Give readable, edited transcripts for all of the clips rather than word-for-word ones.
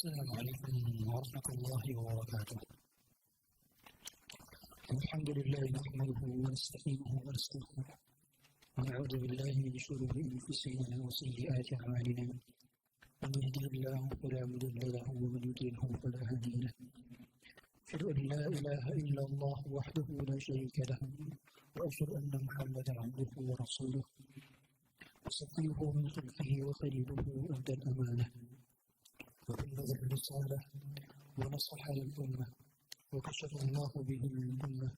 السلام عليكم ورحمة الله وبركاته. الحمد لله نحمده ونستعينه ونستغفره ونعوذ بالله من شرور أنفسنا وسيئات أعمالنا. من يهده الله فلا مضل له ومن يضلله فلا هادي له. أشهد أن لا إله إلا الله وحده لا شريك له وأشهد أن محمدا عبده ورسوله وصفيه من خلقه وخليله أدى الأمانة وبلغ الرسالة ونصح للأمة وكشف الله به الأمة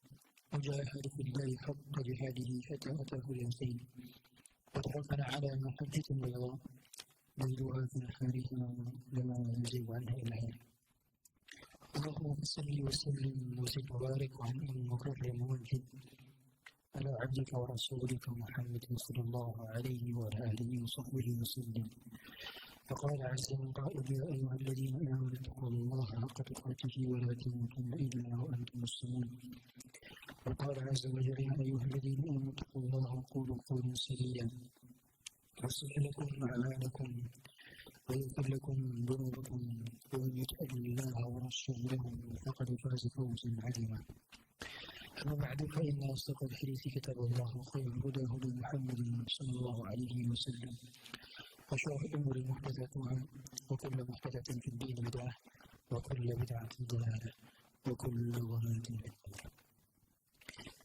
وجاهد في الله حق جهاده حتى أتاه اليقين وتركنا على محجة بيضاء ليلها في نهارها لما يزيغ عنها إلا هي. اللهم صل وسلم وزد وبارك وعنهم وكرم وانجد على عبدك ورسولك محمد صلى الله عليه وعلى آله وصحبه وسلم. فقال عز من قائل: يا أيها الذين آمنوا اتقوا الله حق تقاته ولا تموتن إلا وأنتم مسلمون. وقال عز وجل: يا أيها الذين آمنوا اتقوا الله وقولوا قولا سديدا يصلح لكم أعمالكم ويغفر لكم ذنوبكم ومن يطع الله ورسوله فقد فاز فوزا عظيما. أما بعد فإن أصدق الحديث كتاب الله وخير الهدى هدى محمد صلى الله عليه وسلم وشر الأمور محدثاتها وكل محدثة في الدين بدعة وكل بدعة ضلالة وكل ضلالة في النار.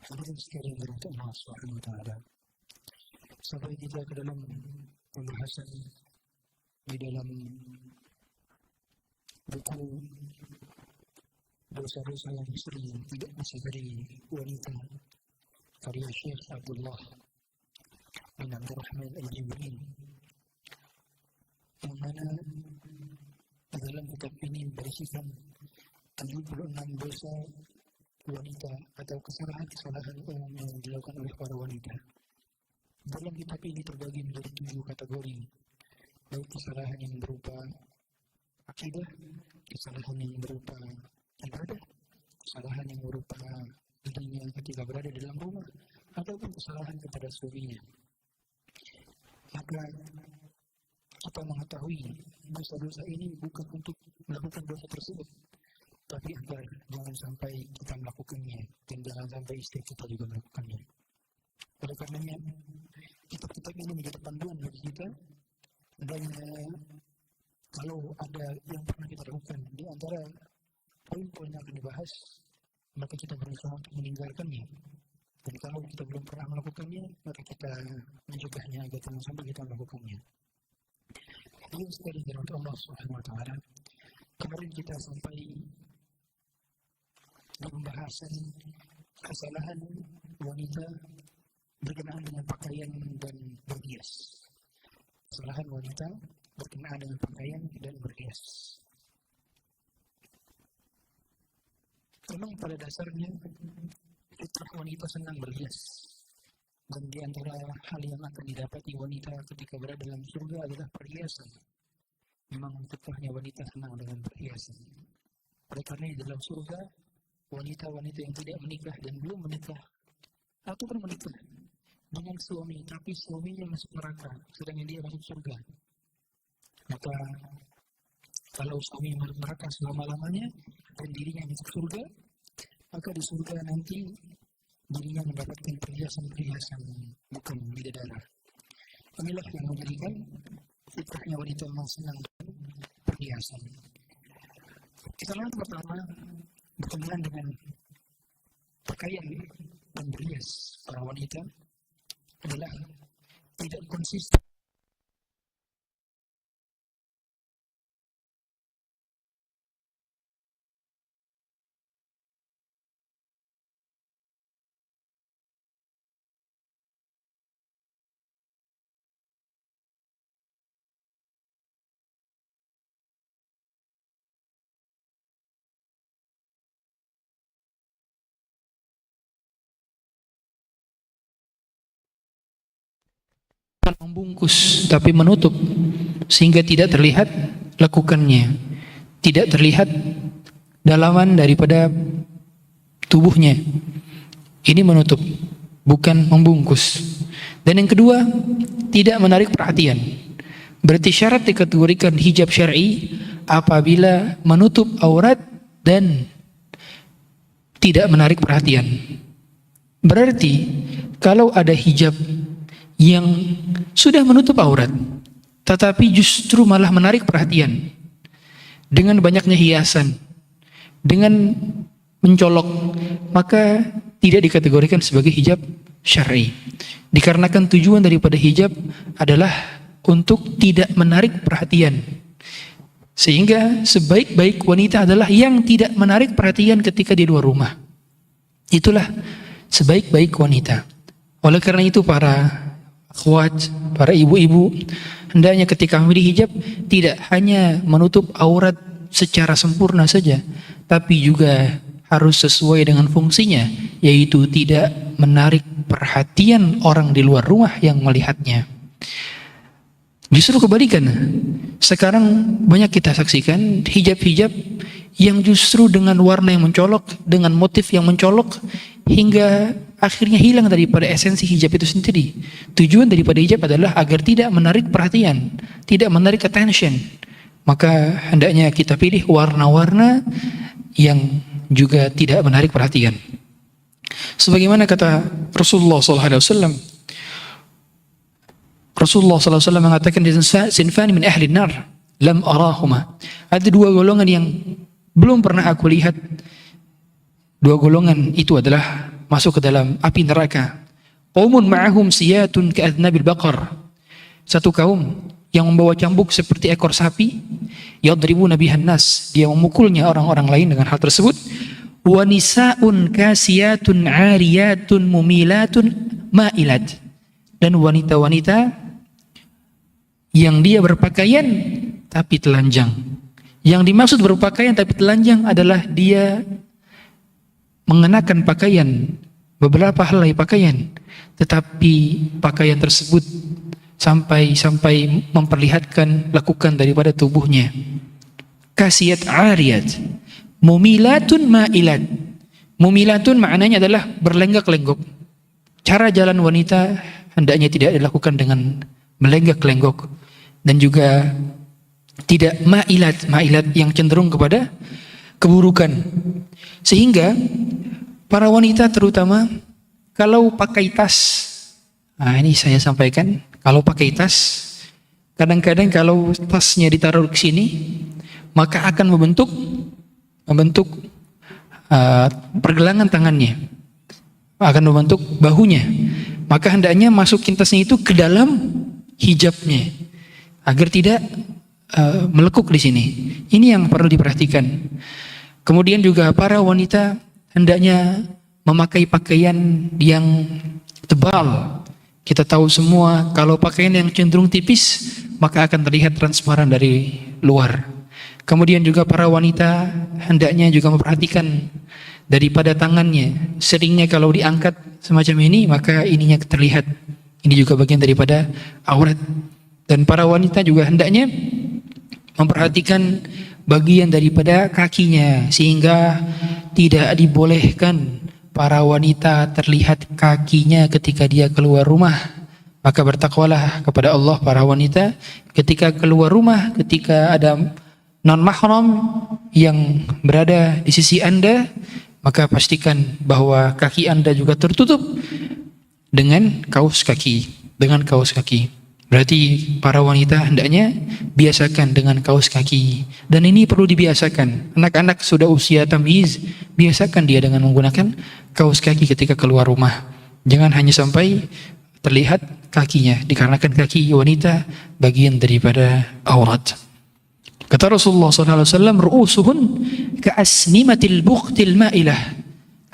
Hadirin sekalian dirahmati Allah Subhanahu wa taala. Sampai kita ke dalam pembahasan di dalam buku dosa-dosa yang sering tidak disadari wanita karya Syekh Abdullah bin Abdurrahman Al-Jibrin, yang mana dalam kitab ini berisikan 76 dosa wanita atau kesalahan-kesalahan umum yang dilakukan oleh para wanita. Dalam kitab ini terbagi menjadi 7 kategori, baik kesalahan yang berupa akidah, kesalahan yang berupa ibadah, kesalahan yang berupa dirinya ketika berada di dalam rumah, ataupun kesalahan kepada suaminya. Maka kita mengetahui dosa-dosa ini bukan untuk melakukan dosa tersebut, tapi agar jangan sampai kita melakukannya dan jangan sampai istri kita juga melakukannya. Oleh karenanya, kitab-kitab ini menjadi panduan bagi kita, dan kalau ada yang pernah kita lakukan di antara poin-poin yang akan dibahas, maka kita berusaha untuk meninggalkannya. Dan kalau kita belum pernah melakukannya, maka kita mencegahnya agar jangan sampai kita melakukannya. Ini sekali dari Allah Subhanahu wa taala. Kemarin kita sampai di pembahasan kesalahan wanita berkenaan dengan pakaian dan berhias. Kesalahan wanita berkenaan dengan pakaian dan berhias. Memang pada dasarnya fitrah wanita senang berhias, dan di antara hal yang akan didapati wanita ketika berada dalam surga adalah perhiasan. Memang fitrahnya wanita senang dengan perhiasan. Oleh karena di dalam surga, wanita-wanita yang tidak menikah dan belum menikah ataupun menikah dengan suami, tapi suaminya masuk neraka, sedangkan dia masuk surga, maka kalau suami masuk neraka selama-lamanya dan dirinya masuk surga, maka di surga nanti dirinya mendapatkan perhiasan-perhiasan bukan bidadari. Inilah yang menjadikan fitrahnya wanita memang senang perhiasan. Kita lihat pertama berkenaan dengan pakaian dan berhias para wanita adalah tidak konsisten. Membungkus tapi menutup sehingga tidak terlihat lekukannya, tidak terlihat dalaman daripada tubuhnya. Ini menutup, bukan membungkus. Dan yang kedua, tidak menarik perhatian. Berarti syarat dikategorikan hijab syar'i apabila menutup aurat dan tidak menarik perhatian. Berarti kalau ada hijab yang sudah menutup aurat tetapi justru malah menarik perhatian dengan banyaknya hiasan, dengan mencolok, maka tidak dikategorikan sebagai hijab syar'i. Dikarenakan tujuan daripada hijab adalah untuk tidak menarik perhatian. Sehingga sebaik-baik wanita adalah yang tidak menarik perhatian ketika di luar rumah. Itulah sebaik-baik wanita. Oleh karena itu para akhwat, para ibu-ibu, hendaknya ketika memilih hijab tidak hanya menutup aurat secara sempurna saja, tapi juga harus sesuai dengan fungsinya, yaitu tidak menarik perhatian orang di luar rumah yang melihatnya. Justru kebalikan, sekarang banyak kita saksikan hijab-hijab yang justru dengan warna yang mencolok, dengan motif yang mencolok, hingga akhirnya hilang daripada esensi hijab itu sendiri. Tujuan daripada hijab adalah agar tidak menarik perhatian, tidak menarik attention. Maka hendaknya kita pilih warna-warna yang juga tidak menarik perhatian. Sebagaimana kata Rasulullah SAW, mengatakan sinfani min ahli nar lam arahuma. Ada dua golongan yang belum pernah aku lihat. Dua golongan itu adalah masuk ke dalam api neraka. Qaumun ma'ahum siyatun ka'adnabil baqar. Satu kaum yang membawa cambuk seperti ekor sapi, yadribuna bihan nas, dia memukulnya orang-orang lain dengan hal tersebut. Wa nisaun kasiyatun 'ariyatun mumilatun ma'ilat. Dan wanita-wanita yang dia berpakaian tapi telanjang. Yang dimaksud berpakaian tapi telanjang adalah dia mengenakan pakaian, beberapa helai pakaian, tetapi pakaian tersebut sampai memperlihatkan lekukan daripada tubuhnya. Kasiyat ariyat, mumilatun ma'ilat. Mumilatun maknanya adalah berlenggak-lenggok. Cara jalan wanita hendaknya tidak dilakukan dengan melenggak-lenggok, dan juga tidak ma'ilat yang cenderung kepada keburukan. Sehingga para wanita terutama kalau pakai tas, ini saya sampaikan, kalau pakai tas, kadang-kadang kalau tasnya ditaruh ke sini, maka akan membentuk pergelangan tangannya, akan membentuk bahunya. Maka hendaknya masukin tasnya itu ke dalam hijabnya agar tidak melekuk di sini. Ini yang perlu diperhatikan. Kemudian juga para wanita hendaknya memakai pakaian yang tebal. Kita tahu semua kalau pakaian yang cenderung tipis maka akan terlihat transparan dari luar. Kemudian juga para wanita hendaknya juga memperhatikan daripada tangannya. Seringnya kalau diangkat semacam ini maka ininya terlihat. Ini juga bagian daripada aurat. Dan para wanita juga hendaknya memperhatikan bagian daripada kakinya, sehingga tidak dibolehkan para wanita terlihat kakinya ketika dia keluar rumah. Maka bertakwalah kepada Allah para wanita ketika keluar rumah, ketika ada non-mahram yang berada di sisi Anda, maka pastikan bahwa kaki Anda juga tertutup dengan kaos kaki. Berarti para wanita hendaknya biasakan dengan kaos kaki. Dan ini perlu dibiasakan. Anak-anak sudah usia tamyiz, biasakan dia dengan menggunakan kaos kaki ketika keluar rumah. Jangan hanya sampai terlihat kakinya, dikarenakan kaki wanita bagian daripada aurat. Kata Rasulullah SAW, ru'usuhun ka'asnimatil bukhtil ma'ilah.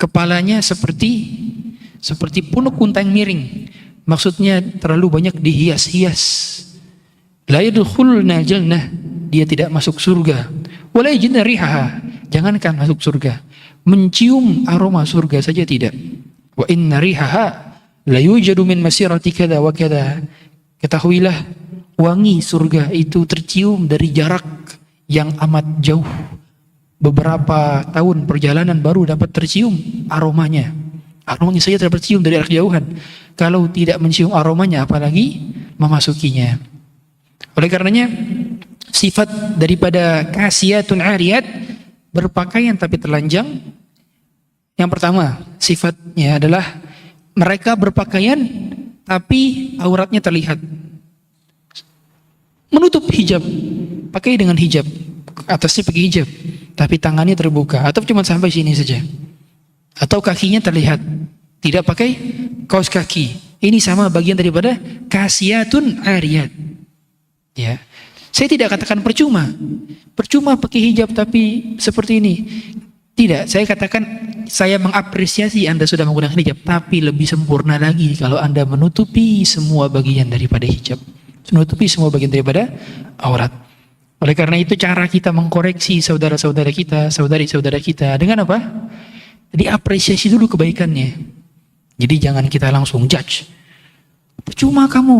Kepalanya seperti punuk unta yang miring. Maksudnya terlalu banyak dihias-hias. La yadkhulna jannah, dia tidak masuk surga. Wala yajidna rihaha, jangankan masuk surga, mencium aroma surga saja tidak. Wa inna rihaha la yujadu min masirati kada wa kada. Ketahuilah wangi surga itu tercium dari jarak yang amat jauh. Beberapa tahun perjalanan baru dapat tercium aromanya. Aromanya saja tercium dari arah jauhan. Kalau tidak mencium aromanya apalagi memasukinya. Oleh karenanya sifat daripada kasiyatun ariyat, berpakaian tapi telanjang. Yang pertama, sifatnya adalah mereka berpakaian tapi auratnya terlihat. Menutup hijab, pakai dengan hijab, atasnya pakai hijab, tapi tangannya terbuka atau cuma sampai sini saja. Atau kakinya terlihat, tidak pakai kaos kaki. Ini sama bagian daripada kasiyatun ariyat. Ya. Saya tidak katakan percuma pakai hijab tapi seperti ini. Tidak, saya katakan saya mengapresiasi Anda sudah menggunakan hijab, tapi lebih sempurna lagi kalau Anda menutupi semua bagian daripada hijab, menutupi semua bagian daripada aurat. Oleh karena itu cara kita mengkoreksi saudara-saudara kita, saudari-saudara kita dengan apa? Diapresiasi dulu kebaikannya. Jadi jangan kita langsung judge. Percuma kamu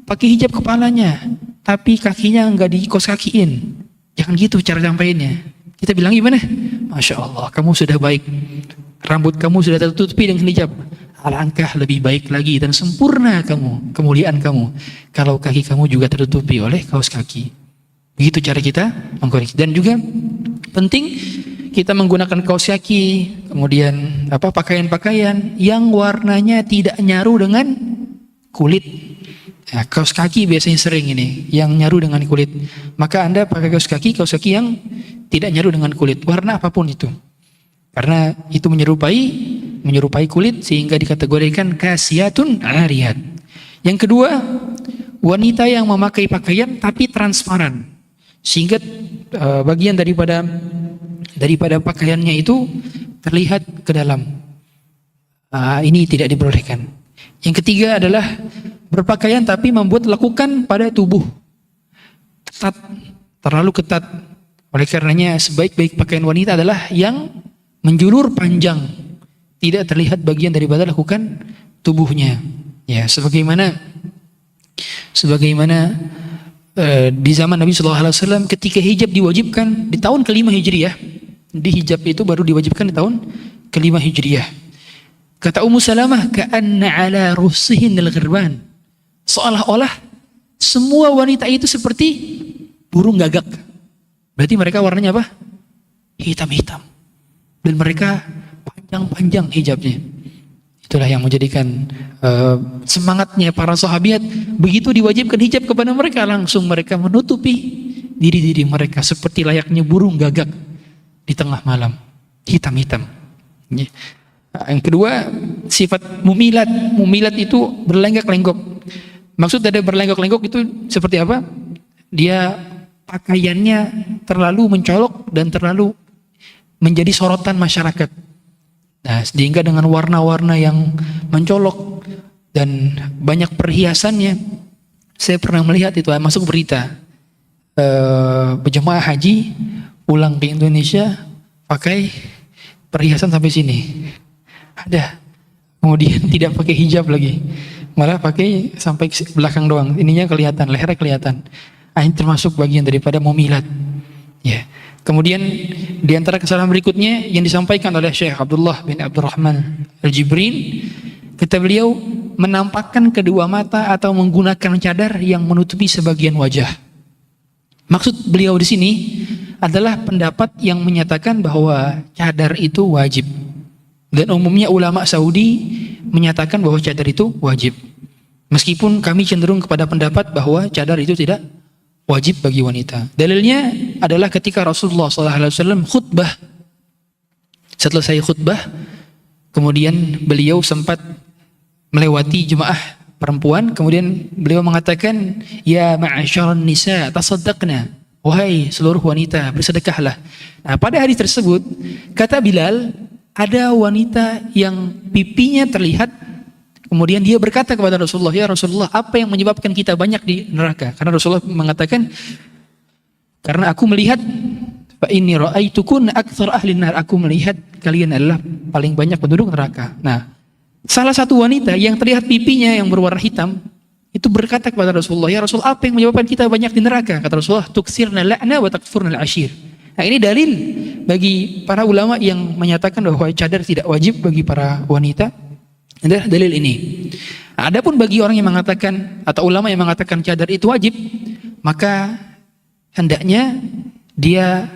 pakai hijab kepalanya, tapi kakinya enggak dikos kakiin. Jangan gitu cara sampainya. Kita bilang gimana? Masya Allah, kamu sudah baik. Rambut kamu sudah tertutupi dengan hijab. Alangkah lebih baik lagi dan sempurna kamu, kemuliaan kamu, kalau kaki kamu juga tertutupi oleh kaos kaki. Begitu cara kita mengkoreksi. Dan juga penting kita menggunakan kaos kaki, kemudian pakaian-pakaian yang warnanya tidak nyaru dengan kulit. Ya, kaos kaki biasanya sering ini yang nyaru dengan kulit. Maka Anda pakai kaos kaki yang tidak nyaru dengan kulit, warna apapun itu. Karena itu menyerupai kulit sehingga dikategorikan kasiyatun ariyat. Yang kedua, wanita yang memakai pakaian tapi transparan. Sehingga bagian daripada pakaiannya itu terlihat ke dalam. Ini tidak diperbolehkan. Yang ketiga adalah berpakaian tapi membuat lekukan pada tubuh ketat, terlalu ketat. Oleh karenanya sebaik-baik pakaian wanita adalah yang menjulur panjang, tidak terlihat bagian daripada lekukan tubuhnya. Ya, sebagaimana di zaman Nabi SAW ketika hijab diwajibkan di tahun ke-5 Hijriah. Di hijab itu baru diwajibkan di tahun ke-5 Hijriah. Kata Ummu Salamah, ka'anna ala rusihin al-ghirban. Seolah-olah semua wanita itu seperti burung gagak. Berarti mereka warnanya apa? Hitam-hitam. Dan mereka panjang-panjang hijabnya. Itulah yang menjadikan semangatnya para sahabiat. Begitu diwajibkan hijab kepada mereka, langsung mereka menutupi diri-diri mereka seperti layaknya burung gagak di tengah malam. Hitam-hitam. Yang kedua, sifat mumilat. Mumilat itu berlenggak-lenggok. Maksud dari berlenggak-lenggok itu seperti apa? Dia pakaiannya terlalu mencolok dan terlalu menjadi sorotan masyarakat. Nah, sehingga dengan warna-warna yang mencolok dan banyak perhiasannya, saya pernah melihat itu masuk berita. Jemaah haji pulang ke Indonesia pakai perhiasan sampai sini. Ada. Kemudian tidak pakai hijab lagi. Malah pakai sampai belakang doang. Ininya kelihatan, lehernya kelihatan. Ini termasuk bagian daripada mumilat. Ya. Kemudian di antara kesalahan berikutnya yang disampaikan oleh Syekh Abdullah bin Abdurrahman Al-Jibrin, kata beliau, menampakkan kedua mata atau menggunakan cadar yang menutupi sebagian wajah. Maksud beliau di sini adalah pendapat yang menyatakan bahwa cadar itu wajib. Dan umumnya ulama Saudi menyatakan bahwa cadar itu wajib. Meskipun kami cenderung kepada pendapat bahwa cadar itu tidak wajib bagi wanita. Dalilnya adalah ketika Rasulullah SAW khutbah. Setelah khutbah, kemudian beliau sempat melewati jemaah perempuan, kemudian beliau mengatakan, ya ma'asyaran nisa tasaddaqna, wahai seluruh wanita bersedekahlah. Nah, pada hari tersebut kata Bilal, ada wanita yang pipinya terlihat. Kemudian dia berkata kepada Rasulullah, ya Rasulullah, apa yang menyebabkan kita banyak di neraka? Karena Rasulullah mengatakan, karena aku melihat, fa inni ra'aitukun aktsar ahli nar, aku melihat kalian adalah paling banyak penduduk neraka. Nah, salah satu wanita yang terlihat pipinya yang berwarna hitam itu berkata kepada Rasulullah, ya Rasul, apa yang menyebabkan kita banyak di neraka? Kata Rasulullah, tuksirna la'na wa takfurna al-ashir. Nah, ini dalil bagi para ulama yang menyatakan bahwa cadar tidak wajib bagi para wanita. Adalah dalil ini. Adapun bagi orang yang mengatakan atau ulama yang mengatakan cadar itu wajib, maka hendaknya dia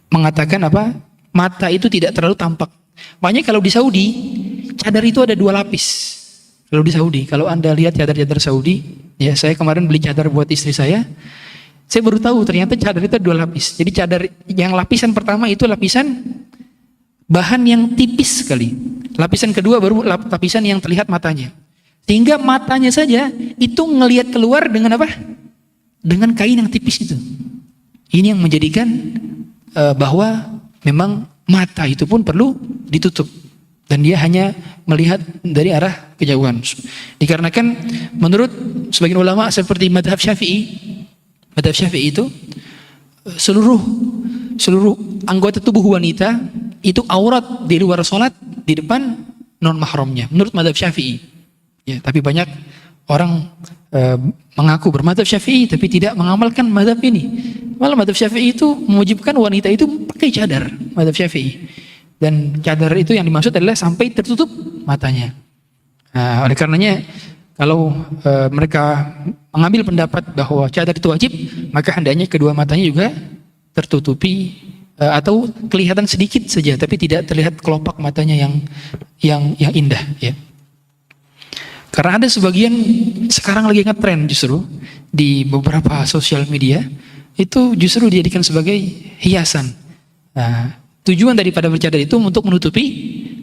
mengatakan apa? Mata itu tidak terlalu tampak. Makanya kalau di Saudi, cadar itu ada 2 lapis. Kalau di Saudi, kalau Anda lihat cadar-cadar Saudi, ya saya kemarin beli cadar buat istri saya baru tahu ternyata cadar itu ada 2 lapis. Jadi cadar yang lapisan pertama itu lapisan bahan yang tipis sekali. Lapisan kedua baru lapisan yang terlihat matanya. Sehingga matanya saja itu ngelihat keluar dengan apa? Dengan kain yang tipis itu. Ini yang menjadikan bahwa memang mata itu pun perlu ditutup. Dan dia hanya melihat dari arah kejauhan. Dikarenakan menurut sebagian ulama seperti madhab Syafi'i itu seluruh anggota tubuh wanita itu aurat di luar sholat, di depan non mahramnya. Menurut madhab Syafi'i. Ya, tapi banyak orang mengaku bermadhab Syafi'i tapi tidak mengamalkan madhab ini. Malah madhab Syafi'i itu mewajibkan wanita itu pakai cadar, madhab Syafi'i. Dan cadar itu yang dimaksud adalah sampai tertutup matanya. Nah, oleh karenanya kalau mereka mengambil pendapat bahwa cadar itu wajib, maka hendaknya kedua matanya juga tertutupi atau kelihatan sedikit saja, tapi tidak terlihat kelopak matanya yang indah. Ya. Karena ada sebagian sekarang lagi ngetren justru di beberapa sosial media itu justru dijadikan sebagai hiasan. Nah, tujuan daripada bercadar itu untuk menutupi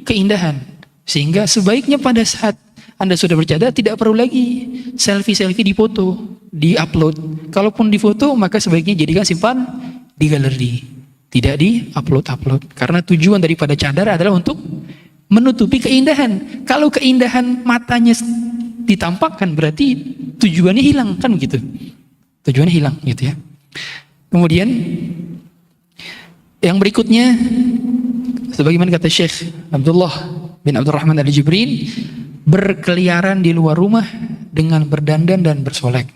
keindahan, sehingga sebaiknya pada saat Anda sudah bercadar tidak perlu lagi selfie dipoto, di-upload. Kalaupun difoto maka sebaiknya jadikan simpan di galeri, tidak di-upload. Karena tujuan daripada cadar adalah untuk menutupi keindahan. Kalau keindahan matanya ditampakkan berarti tujuannya hilang kan gitu. Tujuannya hilang gitu ya. Kemudian yang berikutnya sebagaimana kata Syekh Abdullah bin Abdurrahman Al-Jibrin, berkeliaran di luar rumah dengan berdandan dan bersolek.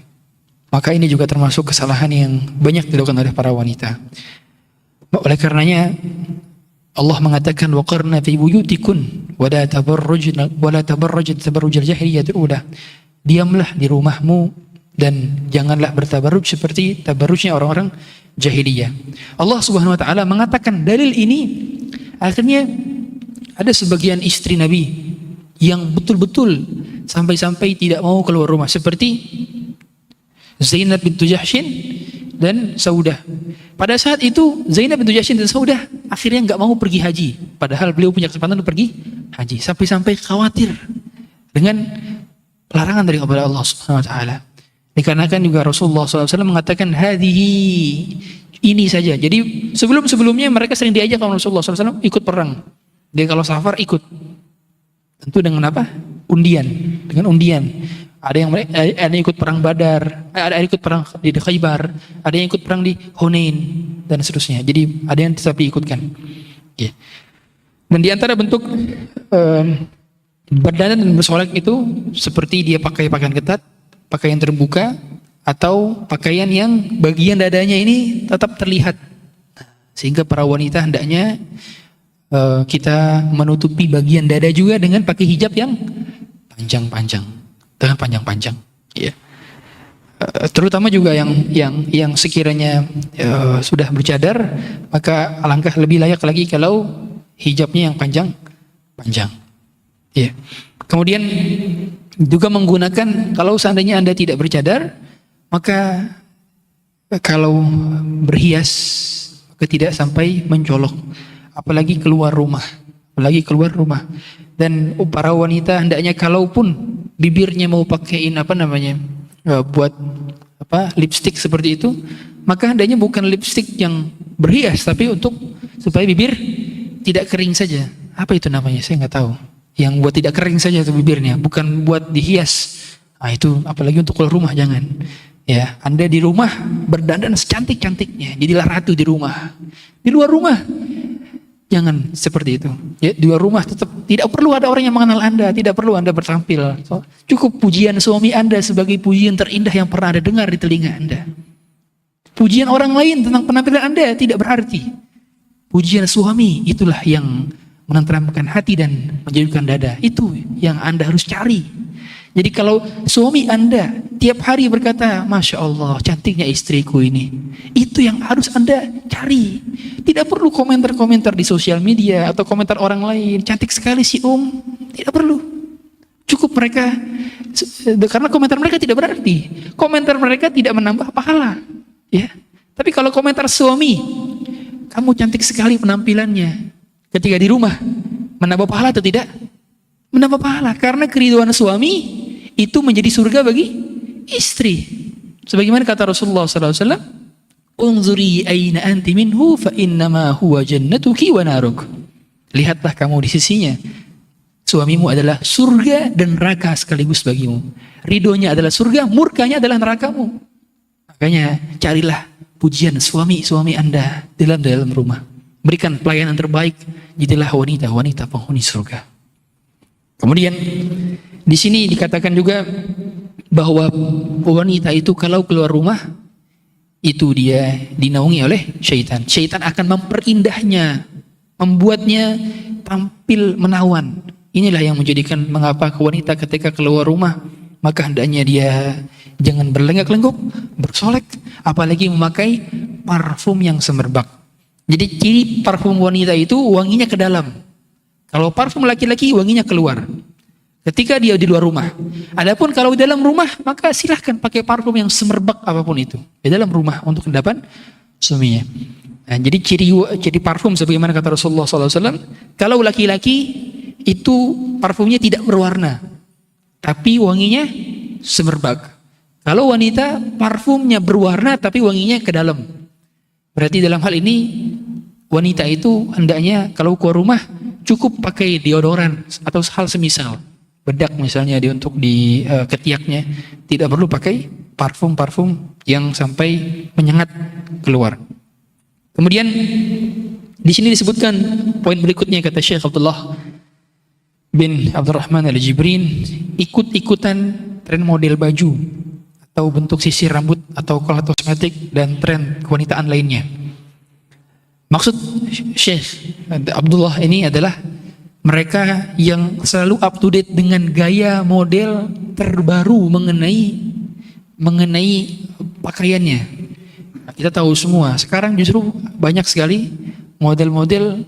Maka ini juga termasuk kesalahan yang banyak dilakukan oleh para wanita. Oleh karenanya Allah mengatakan waqarna fi buyutikun wa la tabarrujna tabarrujal jahiliyatil ula. Diamlah di rumahmu dan janganlah bertabarruj seperti tabarrujnya orang-orang jahiliyah. Allah Subhanahu wa taala mengatakan dalil ini akhirnya ada sebagian istri Nabi yang betul-betul sampai-sampai tidak mau keluar rumah seperti Zainab bintu Jahshin dan Saudah. Pada saat itu Zainab bintu Jahshin dan Saudah akhirnya nggak mau pergi haji, padahal beliau punya kesempatan untuk pergi haji, sampai-sampai khawatir dengan larangan dari Allah Subhanahu wa taala. Dikarenakan juga Rasulullah SAW mengatakan hadhihi, ini saja. Jadi sebelumnya mereka sering diajak oleh Rasulullah SAW ikut perang. Dia kalau safar ikut. Tentu dengan apa? Dengan undian. Ada yang ikut perang Badar, ada yang ikut perang di Khaybar, ada yang ikut perang di Hunain dan seterusnya. Jadi ada yang tetap diikutkan. Okay. Dan di antara bentuk berdandan dan bersolek itu seperti dia pakai pakaian ketat, pakaian terbuka, atau pakaian yang bagian dadanya ini tetap terlihat. Sehingga para wanita hendaknya kita menutupi bagian dada juga dengan pakai hijab yang panjang-panjang, ya. Terutama juga yang sekiranya sudah bercadar, maka alangkah lebih layak lagi kalau hijabnya yang panjang, ya. Kemudian juga menggunakan, kalau seandainya Anda tidak bercadar, maka kalau berhias maka tidak sampai mencolok, apalagi keluar rumah. Dan para wanita hendaknya kalaupun bibirnya mau pakaiin buat lipstik seperti itu, maka hendaknya bukan lipstik yang berhias, tapi supaya bibir tidak kering saja. Apa itu namanya? Saya nggak tahu. Yang buat tidak kering saja itu bibirnya, bukan buat dihias. Itu apalagi untuk keluar rumah jangan. Ya, Anda di rumah berdandan secantik-cantiknya, jadilah ratu di rumah. Di luar rumah jangan seperti itu. Ya, di luar rumah tetap tidak perlu ada orang yang mengenal Anda, tidak perlu Anda bertampil. Cukup pujian suami Anda sebagai pujian terindah yang pernah Anda dengar di telinga Anda. Pujian orang lain tentang penampilan Anda tidak berarti. Pujian suami itulah yang menenteramkan hati dan menjadikan dada. Itu yang Anda harus cari. Jadi kalau suami Anda tiap hari berkata, Masya Allah, cantiknya istriku ini. Itu yang harus Anda cari. Tidak perlu komentar-komentar di sosial media atau komentar orang lain. Cantik sekali si Tidak perlu. Cukup mereka, karena komentar mereka tidak berarti. Komentar mereka tidak menambah pahala. Ya. Tapi kalau komentar suami, kamu cantik sekali penampilannya. Ketika di rumah, menambah pahala atau tidak? Menambah pahala. Karena keriduan suami itu menjadi surga bagi istri. Sebagaimana kata Rasulullah SAW, Unzuri aina anti minhu fa innama huwa jannatuki wa naruk. Lihatlah kamu di sisinya. Suamimu adalah surga dan neraka sekaligus bagimu. Ridhonya adalah surga, murkanya adalah nerakamu. Makanya carilah pujian suami-suami Anda dalam rumah. Berikan pelayanan terbaik. Jadilah wanita-wanita penghuni surga. Kemudian di sini dikatakan juga bahwa wanita itu kalau keluar rumah itu dia dinaungi oleh syaitan. Syaitan akan memperindah,nya, membuatnya tampil menawan. Inilah yang menjadikan mengapa wanita ketika keluar rumah maka hendaknya dia jangan berlenggak-lenggok, bersolek, apalagi memakai parfum yang semerbak. Jadi ciri parfum wanita itu wanginya ke dalam. Kalau parfum laki-laki wanginya keluar. Ketika dia di luar rumah. Adapun kalau di dalam rumah, maka silahkan pakai parfum yang semerbak apapun itu. Di dalam rumah untuk endapan suaminya. Nah, jadi ciri parfum sebagaimana kata Rasulullah SAW, kalau laki-laki itu parfumnya tidak berwarna, tapi wanginya semerbak. Kalau wanita parfumnya berwarna, tapi wanginya ke dalam. Berarti dalam hal ini wanita itu hendaknya kalau keluar rumah cukup pakai deodoran atau hal semisal. Bedak misalnya untuk di ketiaknya, tidak perlu pakai parfum-parfum yang sampai menyengat keluar. Kemudian di sini disebutkan poin berikutnya, kata Syekh Abdullah bin Abdurrahman Al-Jibrin, ikut-ikutan tren model baju atau bentuk sisir rambut atau kosmetik dan tren kewanitaan lainnya. Maksud Syekh Abdullah ini adalah mereka yang selalu up to date dengan gaya model terbaru mengenai pakaiannya. Kita tahu semua, sekarang justru banyak sekali model-model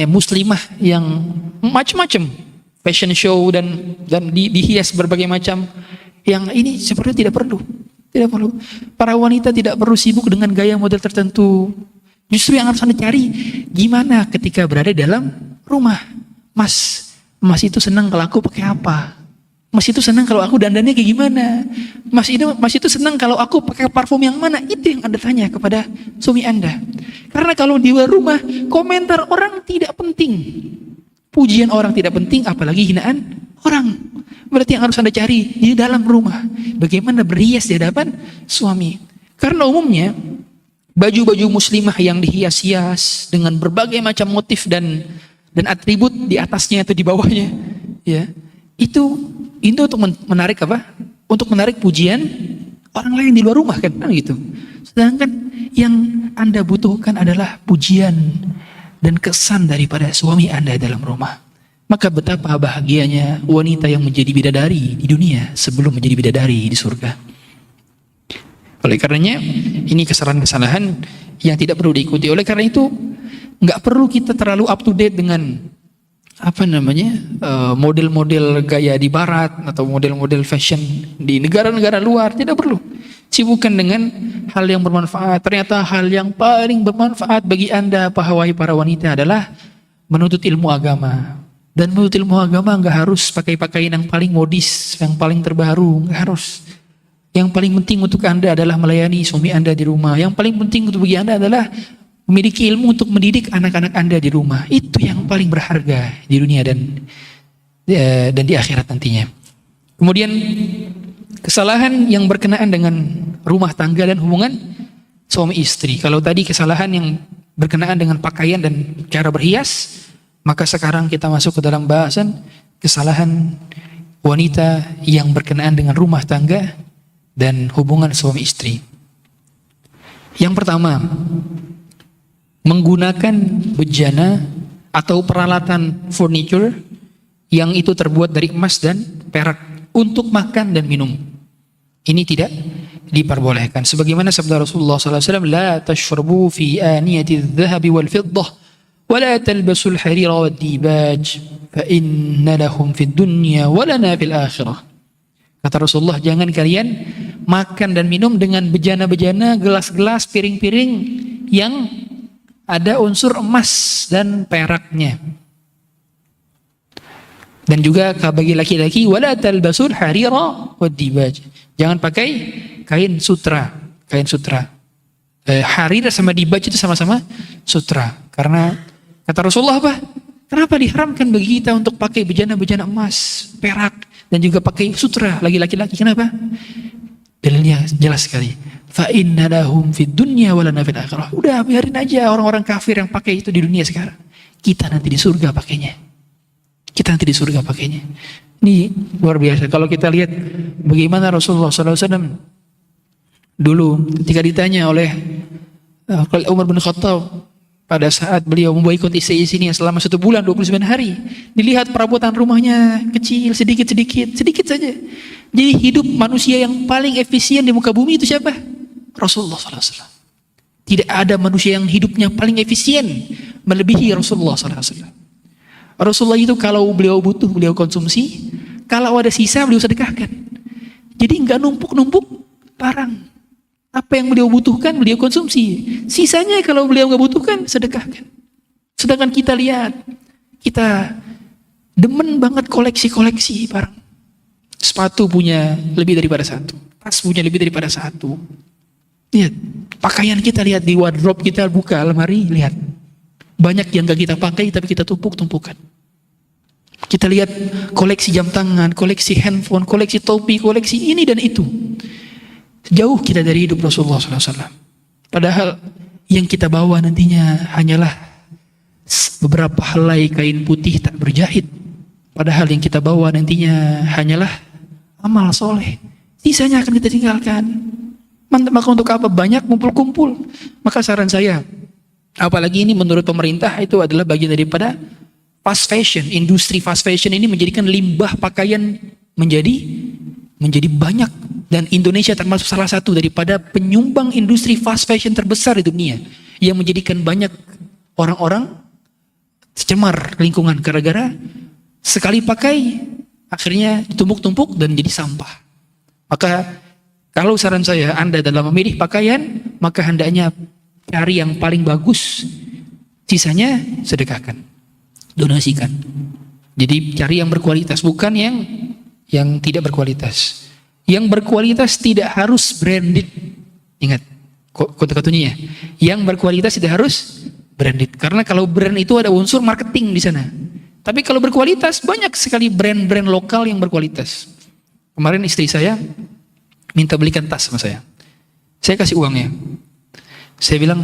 muslimah yang macam-macam, fashion show dan dihias berbagai macam. Yang ini seperti tidak perlu. Para wanita tidak perlu sibuk dengan gaya model tertentu. Justru yang harus Anda cari, gimana ketika berada dalam rumah. Mas itu senang kalau aku pakai apa? Mas itu senang kalau aku dandannya kayak gimana? Mas itu senang kalau aku pakai parfum yang mana? Itu yang Anda tanya kepada suami Anda. Karena kalau di luar rumah, komentar orang tidak penting. Pujian orang tidak penting, apalagi hinaan orang. Berarti yang harus Anda cari di dalam rumah. Bagaimana berhias di hadapan suami. Karena umumnya baju-baju muslimah yang dihias-hias dengan berbagai macam motif dan atribut di atasnya atau di bawahnya, ya, itu untuk menarik apa? Untuk menarik pujian orang lain di luar rumah kan, gitu. Sedangkan yang Anda butuhkan adalah pujian dan kesan daripada suami Anda dalam rumah. Maka betapa bahagianya wanita yang menjadi bidadari di dunia sebelum menjadi bidadari di surga. Oleh karenanya ini kesalahan-kesalahan yang tidak perlu diikuti. Oleh karena itu nggak perlu kita terlalu up to date dengan model-model gaya di barat atau model-model fashion di negara-negara luar. Tidak perlu. Sibukkan dengan hal yang bermanfaat. Ternyata hal yang paling bermanfaat bagi Anda, wahai para wanita, adalah menuntut ilmu agama. Dan menuntut ilmu agama nggak harus pakai pakaian yang paling modis, yang paling terbaru, nggak harus. Yang paling penting untuk Anda adalah melayani suami Anda di rumah. Yang paling penting untuk bagi Anda adalah memiliki ilmu untuk mendidik anak-anak Anda di rumah. Itu yang paling berharga di dunia dan di akhirat nantinya. Kemudian kesalahan yang berkenaan dengan rumah tangga dan hubungan suami istri. Kalau tadi kesalahan yang berkenaan dengan pakaian dan cara berhias, maka sekarang kita masuk ke dalam bahasan kesalahan wanita yang berkenaan dengan rumah tangga dan hubungan suami istri. Yang pertama, menggunakan bejana atau peralatan furniture yang itu terbuat dari emas dan perak untuk makan dan minum. Ini tidak diperbolehkan. Sebagaimana sabda Rasulullah SAW, la tashrabu fi aniyati adh-dhahabi wal fiddah wa la talbasul harira wad dibaj fa inna lahum fid dunya wa lana fil akhirah. Kata Rasulullah, jangan kalian makan dan minum dengan bejana-bejana, gelas-gelas, piring-piring yang ada unsur emas dan peraknya. Dan juga bagi laki-laki, wala talbasul harira wad dibaj. Jangan pakai kain sutra. Harir sama dibaj itu sama-sama sutra. Karena kata Rasulullah apa? Kenapa diharamkan bagi kita untuk pakai bejana-bejana emas, perak, dan juga pakai sutra lagi laki-laki? Kenapa? Dalilnya jelas sekali. Fa inna lahum fid dunya wa lana fil akhirah. Udah biarin aja orang-orang kafir yang pakai itu di dunia sekarang. Kita nanti di surga pakainya. Ini luar biasa. Kalau kita lihat bagaimana Rasulullah SAW dulu ketika ditanya oleh Umar bin Khattab pada saat beliau memboikot istri-istri yang selama 1 bulan 29 hari, dilihat perabotan rumahnya kecil, sedikit saja. Jadi hidup manusia yang paling efisien di muka bumi itu siapa? Rasulullah SAW. Tidak ada manusia yang hidupnya paling efisien melebihi Rasulullah SAW. Rasulullah itu kalau beliau butuh, beliau konsumsi. Kalau ada sisa, beliau sedekahkan. Jadi nggak numpuk-numpuk barang. Apa yang beliau butuhkan, beliau konsumsi. Sisanya kalau beliau nggak butuhkan, sedekahkan. Sedangkan kita lihat, kita demen banget koleksi-koleksi barang. Sepatu punya lebih daripada 1. Tas punya lebih daripada 1. Lihat, pakaian kita lihat di wardrobe kita, buka lemari, lihat. Banyak yang gak kita pakai tapi kita tumpuk-tumpukan. Kita lihat koleksi jam tangan, koleksi handphone, koleksi topi, koleksi ini dan itu. Jauh kita dari hidup Rasulullah SAW. Padahal yang kita bawa nantinya hanyalah beberapa helai kain putih tak berjahit. Padahal yang kita bawa nantinya hanyalah amal soleh. Sisanya akan kita tinggalkan. Maka untuk apa? Banyak kumpul-kumpul. Maka saran saya, apalagi ini menurut pemerintah itu adalah bagian daripada fast fashion. Industri fast fashion ini menjadikan limbah pakaian menjadi banyak. Dan Indonesia termasuk salah satu daripada penyumbang industri fast fashion terbesar di dunia. Yang menjadikan banyak orang-orang cemar lingkungan. Gara-gara sekali pakai akhirnya tumpuk-tumpuk dan jadi sampah. Maka kalau saran saya, Anda dalam memilih pakaian, maka hendaknya cari yang paling bagus, sisanya sedekahkan, donasikan. Jadi cari yang berkualitas, bukan yang tidak berkualitas. Yang berkualitas tidak harus branded. Ingat kata-katanya ya. Yang berkualitas tidak harus branded. Karena kalau brand itu ada unsur marketing di sana. Tapi kalau berkualitas banyak sekali brand-brand lokal yang berkualitas. Kemarin istri saya minta belikan tas sama saya. Saya kasih uangnya. Saya bilang,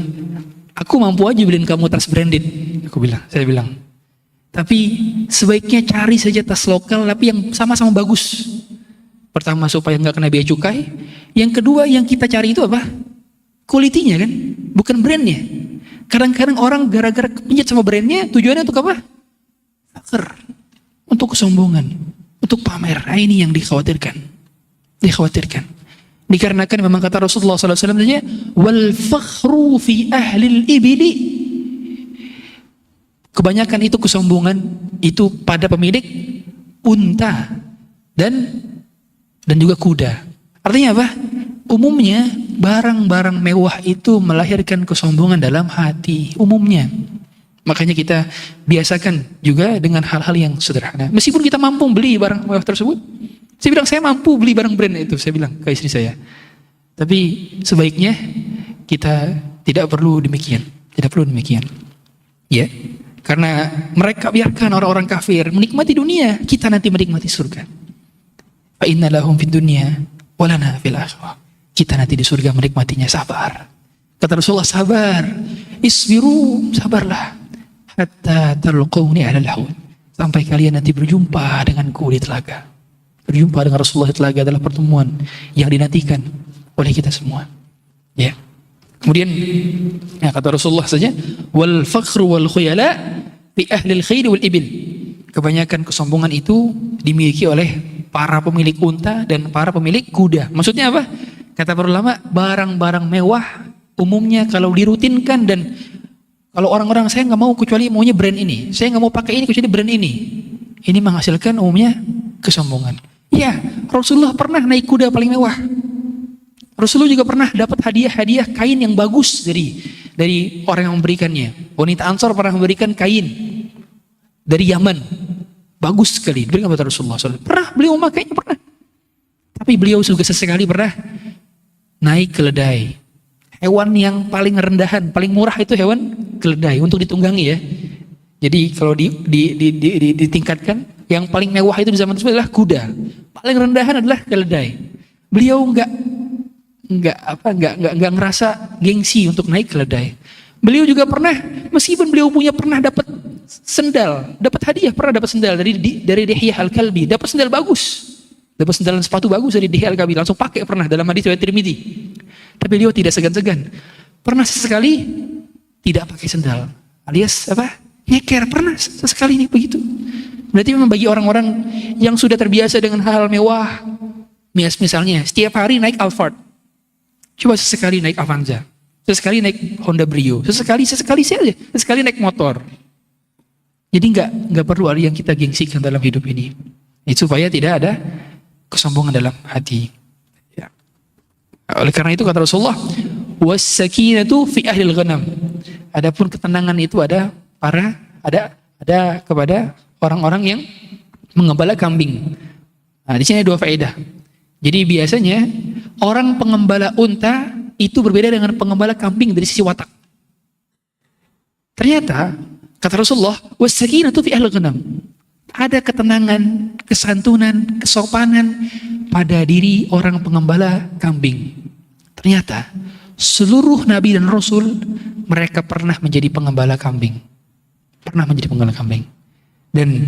aku mampu aja beliin kamu tas branded. Saya bilang. Tapi sebaiknya cari saja tas lokal tapi yang sama-sama bagus. Pertama supaya nggak kena biaya cukai. Yang kedua yang kita cari itu apa? Kualitinya kan, bukan brandnya. Kadang-kadang orang gara-gara kepencet sama brandnya, tujuannya untuk apa? Fakir, untuk kesombongan, untuk pamer. Nah, ini yang dikhawatirkan. Dikarenakan memang kata Rasulullah SAW saja, wal fakhru fi ahlil ibili. Kebanyakan itu kesombongan itu pada pemilik unta dan juga kuda. Artinya apa? Umumnya barang-barang mewah itu melahirkan kesombongan dalam hati. Umumnya. Makanya kita biasakan juga dengan hal-hal yang sederhana. Meskipun kita mampu beli barang mewah tersebut. Saya bilang saya mampu beli barang brand itu. Saya bilang ke istri saya. Tapi sebaiknya kita tidak perlu demikian. Ya. Karena mereka biarkan orang-orang kafir menikmati dunia. Kita nanti menikmati surga. Fa inna lahum fid dunya wa lana fil akhirah. Kita nanti di surga menikmatinya. Sabar. Kata Rasulullah, sabar. Isbiru, sabarlah. Hatta talqawni 'alal haud. Sampai kalian nanti berjumpa denganku di telaga. Berjumpa dengan Rasulullah di telaga adalah pertemuan yang dinantikan oleh kita semua. Ya. Kemudian ya, kata Rasulullah saja, wal fakhru wal khuyala fi ahli al khair wal ibil. Kebanyakan kesombongan itu dimiliki oleh para pemilik unta dan para pemilik kuda. Maksudnya apa? Kata para ulama, barang-barang mewah umumnya kalau dirutinkan dan kalau orang-orang saya nggak mau kecuali maunya brand ini, saya nggak mau pakai ini kecuali brand ini menghasilkan umumnya kesombongan. Ya, Rasulullah pernah naik kuda paling mewah. Rasulullah juga pernah dapat hadiah kain yang bagus dari orang yang memberikannya. Wanita Ansor pernah memberikan kain dari Yaman, bagus sekali. Diberikan kepada Rasulullah SAW. Pernah beliau memakainya, pernah. Tapi beliau juga sesekali pernah naik keledai. Hewan yang paling rendahan, paling murah itu hewan keledai untuk ditunggangi ya. Jadi kalau ditingkatkan, yang paling mewah itu di zaman tersebut adalah kuda. Paling rendahan adalah keledai. Beliau nggak ngerasa gengsi untuk naik keledai. Beliau juga pernah, meskipun beliau pernah dapat sendal, dapat hadiah, pernah dapat sendal dari Dihyah Al-Kalbi, dapat sendal bagus. Dapat sendal dan sepatu bagus dari Dihyah Al-Kalbi, langsung pakai pernah dalam hadis riwayat Tirmidzi. Tapi beliau tidak segan-segan. Pernah sesekali tidak pakai sendal, alias apa? Nyeker, pernah sesekali ini begitu. Berarti memang bagi orang-orang yang sudah terbiasa dengan hal mewah, misalnya setiap hari naik Alphard, coba sesekali naik Avanza, sesekali naik Honda Brio, sesekali saja, sesekali naik motor. Jadi nggak perlu ada yang kita gengsikan dalam hidup ini. Itu supaya tidak ada kesombongan dalam hati. Ya. Oleh karena itu kata Rasulullah, was-sakinatu fi ahlil ghanam. Adapun ketenangan itu ada kepada orang-orang yang mengembala kambing. Nah, di sini ada 2 faedah. Jadi biasanya orang pengembala unta itu berbeda dengan pengembala kambing dari sisi watak. Ternyata kata Rasulullah, was-sakinatu fi ahlil ghanam. Ada ketenangan, kesantunan, kesopanan pada diri orang pengembala kambing. Ternyata seluruh nabi dan rasul mereka pernah menjadi pengembala kambing. Dan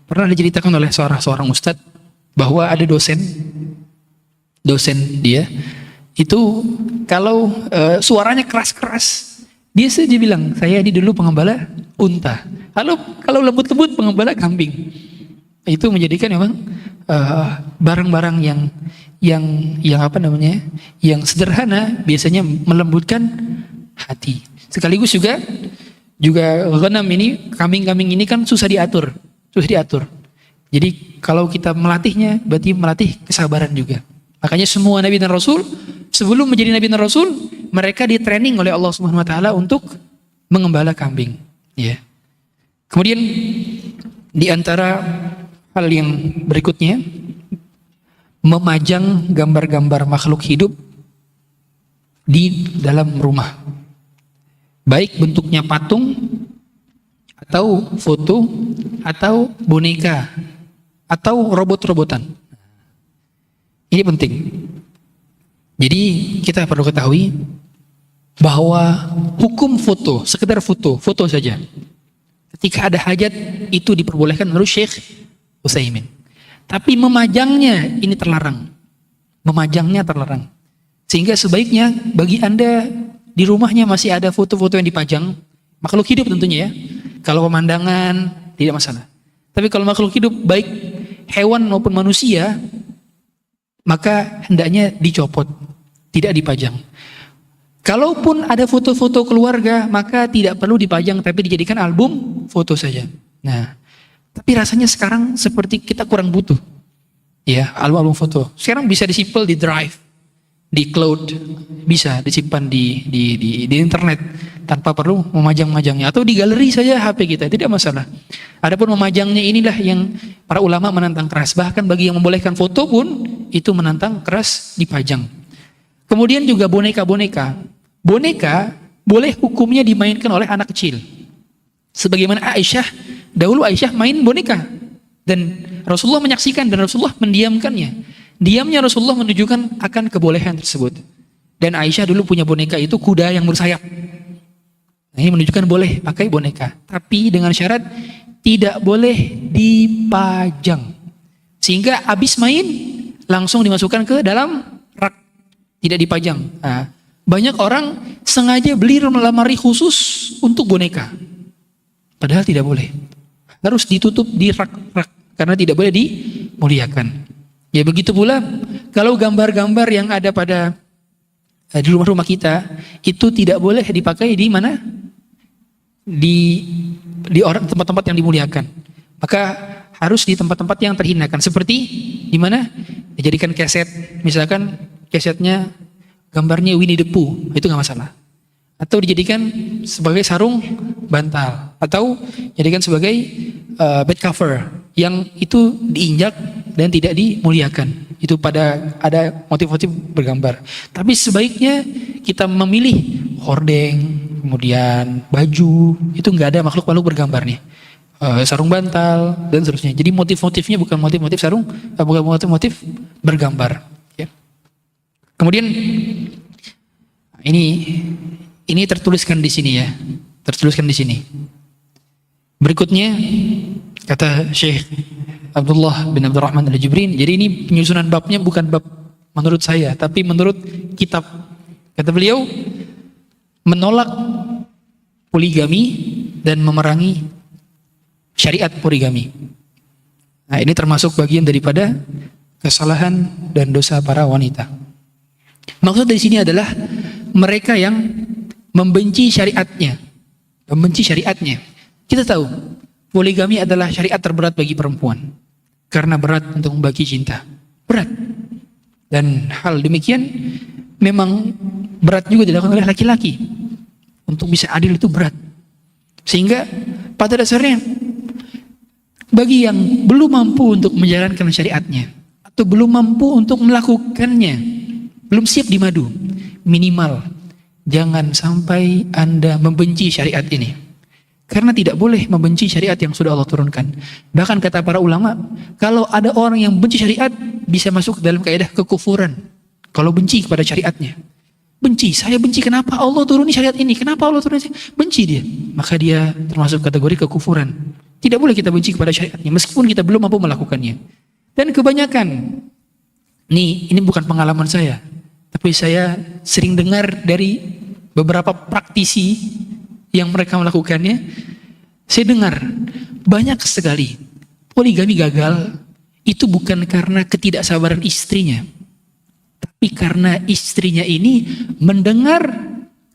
pernah diceritakan oleh seorang ustadz bahwa ada dosen dia itu kalau suaranya keras-keras, dia saja bilang, saya ini dulu pengembala unta. Kalau lembut-lembut pengembala kambing. Itu menjadikan memang barang-barang yang sederhana biasanya melembutkan hati. Sekaligus juga ghanam ini, kambing-kambing ini kan susah diatur. Jadi kalau kita melatihnya berarti melatih kesabaran juga. Makanya semua nabi dan rasul sebelum menjadi nabi dan rasul, mereka di-training oleh Allah Subhanahu wa taala untuk mengembala kambing, ya. Kemudian di antara hal yang berikutnya, memajang gambar-gambar makhluk hidup di dalam rumah. Baik bentuknya patung atau foto atau boneka atau robot-robotan. Ini penting. Jadi kita perlu ketahui bahwa hukum foto, sekedar foto saja. Ketika ada hajat itu diperbolehkan menurut Syekh Utsaimin. Tapi memajangnya ini terlarang. Sehingga sebaiknya bagi Anda di rumahnya masih ada foto-foto yang dipajang, makhluk hidup tentunya ya. Kalau pemandangan tidak masalah. Tapi kalau makhluk hidup baik hewan maupun manusia, maka hendaknya dicopot, tidak dipajang. Kalaupun ada foto-foto keluarga, maka tidak perlu dipajang, tapi dijadikan album foto saja. Nah, tapi rasanya sekarang seperti kita kurang butuh, ya, album foto. Sekarang bisa disimpan di drive, di cloud, bisa disimpan di internet tanpa perlu memajang-majangnya, atau di galeri saja HP kita, tidak masalah. Adapun memajangnya inilah yang para ulama menantang keras. Bahkan bagi yang membolehkan foto pun itu menantang keras dipajang. Kemudian juga boneka. Boneka boleh hukumnya dimainkan oleh anak kecil. Sebagaimana dahulu Aisyah main boneka. Dan Rasulullah menyaksikan dan Rasulullah mendiamkannya. Diamnya Rasulullah menunjukkan akan kebolehan tersebut. Dan Aisyah dulu punya boneka itu kuda yang bersayap. Nah, ini menunjukkan boleh pakai boneka. Tapi dengan syarat tidak boleh dipajang. Sehingga habis main langsung dimasukkan ke dalam rak. Tidak dipajang. Nah, banyak orang sengaja beli lemari khusus untuk boneka. Padahal tidak boleh. Harus ditutup di rak-rak. Karena tidak boleh dimuliakan. Ya begitu pula kalau gambar-gambar yang ada pada di rumah-rumah kita itu tidak boleh dipakai di mana? Di orang tempat-tempat yang dimuliakan. Maka harus di tempat-tempat yang terhinakan. Seperti di mana? Dijadikan keset, misalkan kesetnya gambarnya Winnie the Pooh, itu nggak masalah. Atau dijadikan sebagai sarung bantal, atau dijadikan sebagai bed cover yang itu diinjak dan tidak dimuliakan. Itu pada ada motif-motif bergambar. Tapi sebaiknya kita memilih hordeng, kemudian baju, itu nggak ada makhluk-makhluk bergambar nih. Sarung bantal dan seterusnya. Jadi motif-motifnya bukan motif-motif sarung, bukan motif-motif bergambar. Ya. Kemudian ini tertuliskan di sini ya, tertuliskan di sini. Berikutnya kata Syekh Abdullah bin Abdurrahman Al-Jibrin. Jadi ini penyusunan babnya bukan bab menurut saya, tapi menurut kitab. Kata beliau, menolak poligami dan memerangi syariat poligami. Nah, ini termasuk bagian daripada kesalahan dan dosa para wanita. Maksud dari sini adalah mereka yang membenci syariatnya. Membenci syariatnya. Kita tahu, poligami adalah syariat terberat bagi perempuan. Karena berat untuk membagi cinta. Berat. Dan hal demikian memang berat juga dilakukan oleh laki-laki. Untuk bisa adil itu berat. Sehingga pada dasarnya bagi yang belum mampu untuk menjalankan syariatnya atau belum mampu untuk melakukannya, belum siap di madu, minimal jangan sampai Anda membenci syariat ini. Karena tidak boleh membenci syariat yang sudah Allah turunkan. Bahkan kata para ulama, kalau ada orang yang benci syariat, bisa masuk dalam kaidah kekufuran. Kalau benci kepada syariatnya. Benci, saya benci kenapa Allah turuni syariat ini, kenapa Allah turuni syariat? Benci dia, maka dia termasuk kategori kekufuran. Tidak boleh kita benci kepada syariatnya, meskipun kita belum mampu melakukannya. Dan kebanyakan, ini bukan pengalaman saya, tapi saya sering dengar dari beberapa praktisi yang mereka melakukannya. Saya dengar banyak sekali poligami gagal itu bukan karena ketidaksabaran istrinya, tapi karena istrinya ini mendengar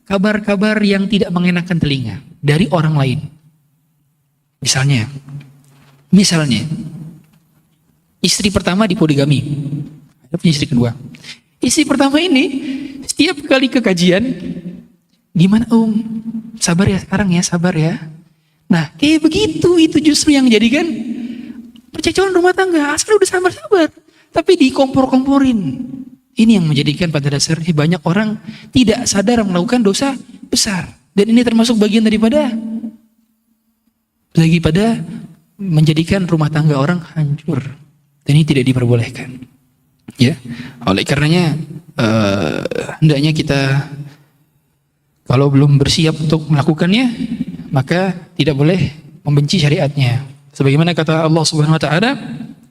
kabar-kabar yang tidak mengenakan telinga dari orang lain. Misalnya, istri pertama dipoligami, ada punya istri kedua. Istri pertama ini setiap kali ke kajian, gimana sabar ya sekarang ya, sabar ya. Nah, kayak begitu, itu justru yang menjadikan percekcokan rumah tangga. Asal udah sabar-sabar, tapi dikompor-komporin. Ini yang menjadikan pada dasarnya banyak orang tidak sadar melakukan dosa besar. Dan ini termasuk bagian daripada menjadikan rumah tangga orang hancur. Dan ini tidak diperbolehkan. Ya, oleh karenanya hendaknya kita kalau belum bersiap untuk melakukannya, maka tidak boleh membenci syariatnya. Sebagaimana kata Allah Subhanahu wa taala,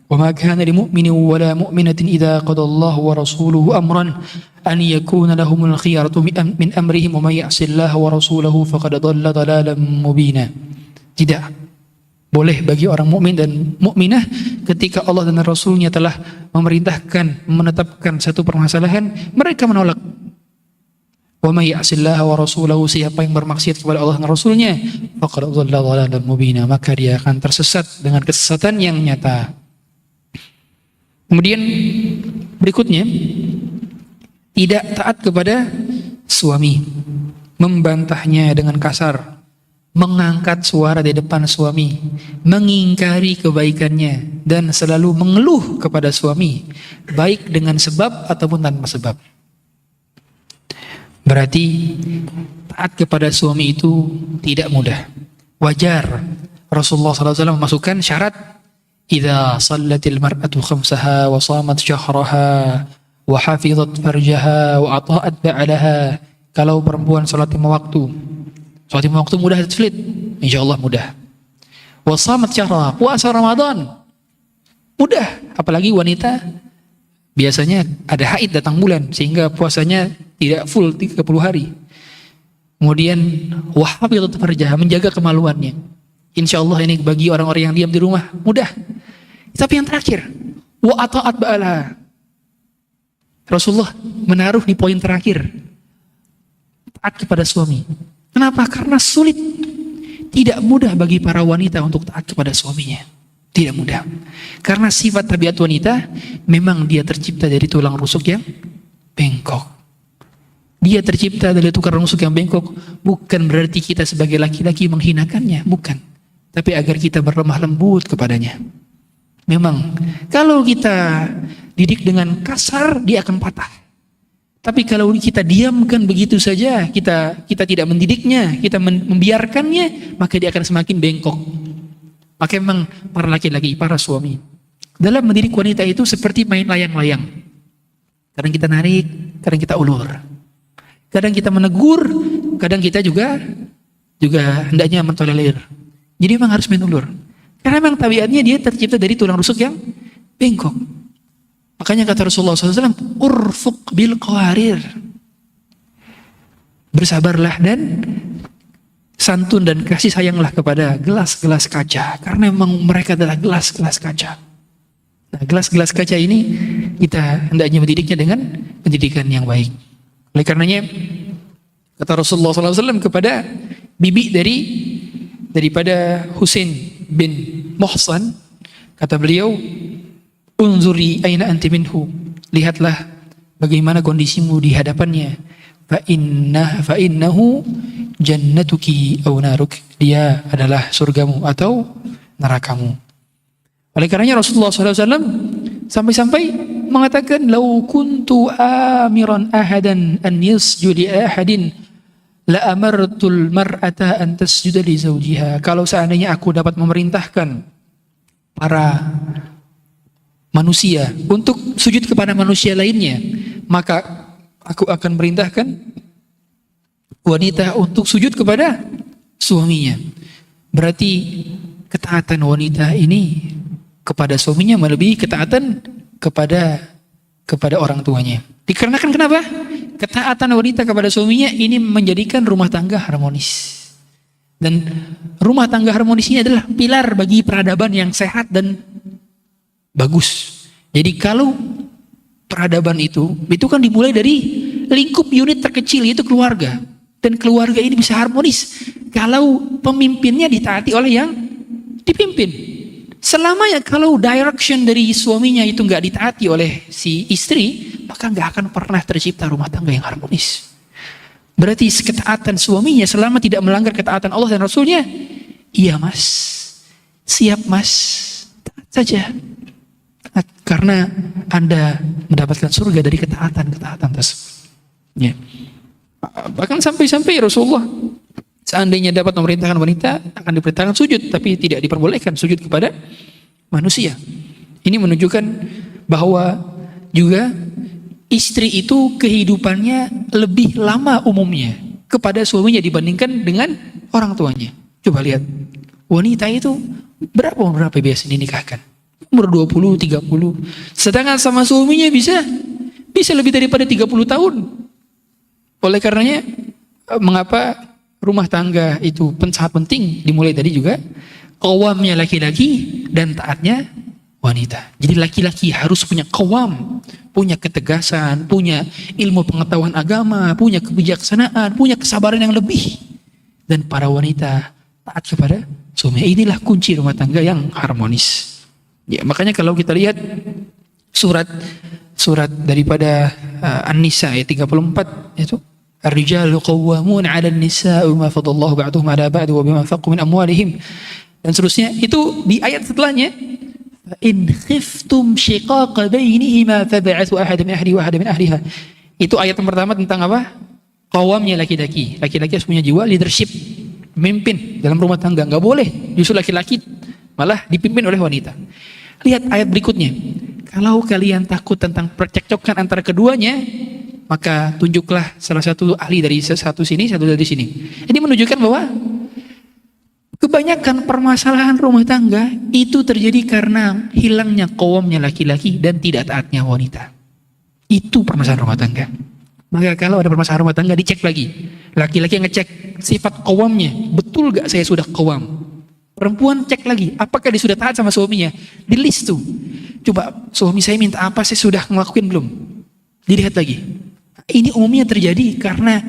"Wa ma kana lil mu'minin wa la mu'minatin idza qada Allahu wa rasuluhu amran an yakuna lahumul khiyaratu min amrihim wa may ya'sillaha wa rasulahu faqad dhalla dhalalan mubina." Tidak boleh bagi orang mukmin dan mukminah ketika Allah dan Rasulnya telah memerintahkan, menetapkan satu permasalahan, mereka menolak. Wa may ya'sillaha wa rasulahu, siapa yang bermaksiat kepada Allah dan Rasulnya, faqad dhalla dhalalan mubina, maka dia akan tersesat dengan kesesatan yang nyata. Kemudian berikutnya, tidak taat kepada suami, membantahnya dengan kasar, mengangkat suara di depan suami, mengingkari kebaikannya, dan selalu mengeluh kepada suami, baik dengan sebab ataupun tanpa sebab. Berarti taat kepada suami itu tidak mudah. Wajar Rasulullah SAW memasukkan syarat, idza shallatil mar'atu khamsaha wa shamat syahraha wa hafizat farjaha wa ata'at ba'alaha. Kalau perempuan salat 5 waktu, salat 5 waktu mudah sulit? Insyaallah mudah. Wa shamat syahraha, puasa Ramadan mudah, apalagi wanita biasanya ada haid datang bulan sehingga puasanya tidak full 30 hari. Kemudian wa hafizat farjaha, menjaga kemaluannya. Insyaallah ini bagi orang-orang yang diam di rumah mudah. Tapi yang terakhir, wa ata'at ba'alaha. Rasulullah menaruh di poin terakhir, taat kepada suami. Kenapa? Karena sulit. Tidak mudah bagi para wanita untuk taat kepada suaminya. Tidak mudah. Karena sifat tabiat wanita, memang dia tercipta dari tulang rusuk yang bengkok. Dia tercipta dari tulang rusuk yang bengkok. Bukan berarti kita sebagai laki-laki menghinakannya. Bukan. Tapi agar kita berlemah lembut kepadanya. Memang, kalau kita didik dengan kasar, dia akan patah. Tapi kalau kita diamkan begitu saja, kita tidak mendidiknya, kita membiarkannya, maka dia akan semakin bengkok. Maka memang para laki-laki, para suami, dalam mendidik wanita itu seperti main layang-layang. Kadang kita narik, kadang kita ulur. Kadang kita menegur, kadang kita juga hendaknya mentolerir. Jadi memang harus main ulur. Karena memang tabiatnya dia tercipta dari tulang rusuk yang bengkok. Makanya kata Rasulullah SAW, urfuq bil qawarir. Bersabarlah dan santun dan kasih sayanglah kepada gelas-gelas kaca. Karena memang mereka adalah gelas-gelas kaca. Nah, gelas-gelas kaca ini kita hendaknya mendidiknya dengan pendidikan yang baik. Oleh karenanya, kata Rasulullah SAW kepada bibi daripada Husain bin Muhsan, kata beliau, unzuri aina anti minhu. Lihatlah bagaimana kondisimu di hadapannya. Fa innahu jannatuki aw naruk. Dia adalah surgamu atau nerakamu. Oleh karenanya Rasulullah SAW sampai-sampai mengatakan, lau kuntu amiran ahadan an yasjudi ahadin la amartul mar'ata an tasjuda li zawjiha. Kalau seandainya aku dapat memerintahkan para manusia untuk sujud kepada manusia lainnya, maka aku akan merintahkan wanita untuk sujud kepada suaminya. Berarti ketaatan wanita ini kepada suaminya melebihi ketaatan kepada orang tuanya. Dikarenakan kenapa? Ketaatan wanita kepada suaminya ini menjadikan rumah tangga harmonis. Dan rumah tangga harmonis ini adalah pilar bagi peradaban yang sehat dan bagus. Jadi kalau peradaban itu kan dimulai dari lingkup unit terkecil, yaitu keluarga. Dan keluarga ini bisa harmonis kalau pemimpinnya ditaati oleh yang dipimpin. Selamanya kalau direction dari suaminya itu nggak ditaati oleh si istri, maka nggak akan pernah tercipta rumah tangga yang harmonis. Berarti ketaatan suaminya selama tidak melanggar ketaatan Allah dan Rasulnya, iya mas, siap mas, taat saja. Karena Anda mendapatkan surga dari ketaatan tersebut. Ya. Bahkan sampai-sampai Rasulullah seandainya dapat memerintahkan wanita, akan diperintahkan sujud, tapi tidak diperbolehkan sujud kepada manusia. Ini menunjukkan bahwa juga istri itu kehidupannya lebih lama umumnya kepada suaminya dibandingkan dengan orang tuanya. Coba lihat, wanita itu berapa biasa dinikahkan? Umur 20, 30. Sedangkan sama suaminya bisa lebih daripada 30 tahun. Oleh karenanya, mengapa rumah tangga itu sangat penting dimulai dari juga qawamnya laki-laki dan taatnya wanita. Jadi laki-laki harus punya qawam, punya ketegasan, punya ilmu pengetahuan agama, punya kebijaksanaan, punya kesabaran yang lebih. Dan para wanita taat kepada suami. Inilah kunci rumah tangga yang harmonis. Ya, makanya kalau kita lihat surat daripada An-Nisa ayat 34 itu Ar-rijalu qawwamun 'ala an-nisaa bima fadallahu ba'dahum 'ala ba'd wa bima anfaqu min amwalihim, dan seterusnya. Itu di ayat setelahnya, in khiftum shiqaqa bainihima fab'athu ahadan min ahlihi wa ahadan min ahliha. Itu ayat yang pertama tentang apa? Qawamnya laki-laki. Laki-laki harus punya jiwa leadership, memimpin dalam rumah tangga. Enggak boleh justru laki-laki malah dipimpin oleh wanita. Lihat ayat berikutnya. Kalau kalian takut tentang percekcokan antara keduanya, maka tunjuklah salah satu ahli dari satu sini, satu dari sini. Ini menunjukkan bahwa kebanyakan permasalahan rumah tangga itu terjadi karena hilangnya qawamnya laki-laki dan tidak taatnya wanita. Itu permasalahan rumah tangga. Maka kalau ada permasalahan rumah tangga, dicek lagi. Laki-laki yang ngecek sifat qawamnya, betul gak saya sudah qawam? Perempuan cek lagi, apakah dia sudah taat sama suaminya? Di list tuh. Coba suami saya minta apa, saya sudah ngelakuin belum? Dilihat lagi. Ini umumnya terjadi karena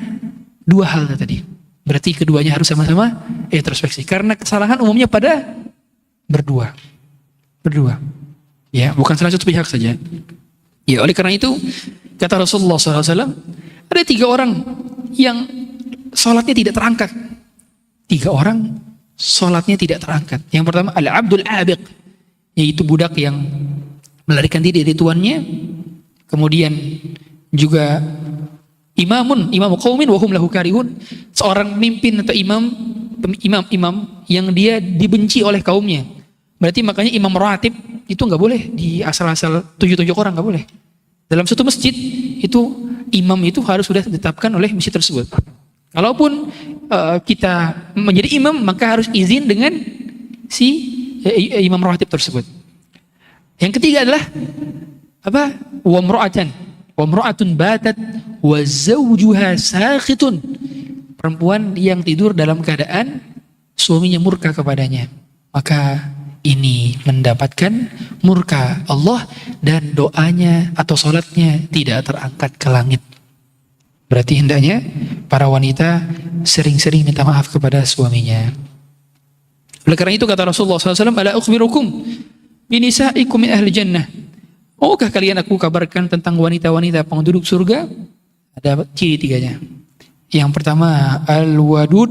dua hal tadi. Berarti keduanya harus sama-sama introspeksi. Karena kesalahan umumnya pada berdua. Ya, bukan salah satu pihak saja. Ya, oleh karena itu kata Rasulullah SAW, ada 3 orang yang sholatnya tidak terangkat. 3 orang sholatnya tidak terangkat. Yang pertama al-abdul abiq, yaitu budak yang melarikan diri dari tuannya. Kemudian juga imam qaumin wa hum lahu karihun, seorang pemimpin atau imam yang dia dibenci oleh kaumnya. Berarti makanya imam ratib itu nggak boleh di asal-asal tunjuk-tunjuk orang, nggak boleh. Dalam satu masjid itu imam itu harus sudah ditetapkan oleh masjid tersebut. Kalaupun kita menjadi imam, maka harus izin dengan si imam ratib tersebut. Yang ketiga adalah apa? Wa mra'atun batat wa zawjuha sakhitun. Perempuan yang tidur dalam keadaan suaminya murka kepadanya. Maka ini mendapatkan murka Allah dan doanya atau sholatnya tidak terangkat ke langit. Berarti hendaknya para wanita sering-sering minta maaf kepada suaminya. Oleh karena itu kata Rasulullah SAW, ala ukhbirukum binisaikum min ahli jannah. Maukah kalian aku kabarkan tentang wanita-wanita penduduk surga? Ada ciri 3-nya. Yang pertama al-wadud,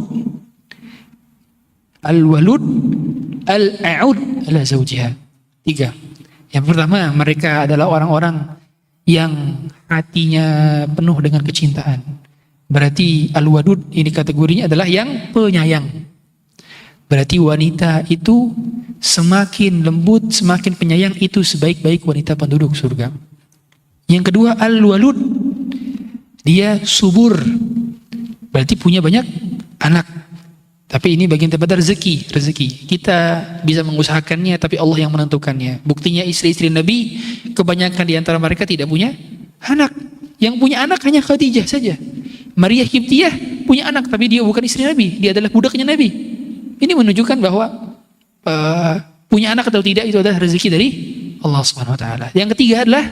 al-a'ud ala zawjiha. 3. Yang pertama, mereka adalah orang-orang yang hatinya penuh dengan kecintaan. Berarti al-wadud ini kategorinya adalah yang penyayang. Berarti wanita itu semakin lembut, semakin penyayang, itu sebaik-baik wanita penduduk surga. Yang kedua al-walud, dia subur. Berarti punya banyak anak. Tapi ini bagian daripada rezeki. Kita bisa mengusahakannya, tapi Allah yang menentukannya. Buktinya istri-istri Nabi, kebanyakan di antara mereka tidak punya anak. Yang punya anak hanya Khadijah saja. Maria Qibtiyah punya anak, tapi dia bukan istri Nabi. Dia adalah budaknya Nabi. Ini menunjukkan bahwa punya anak atau tidak itu adalah rezeki dari Allah Subhanahu wa taala. Yang ketiga adalah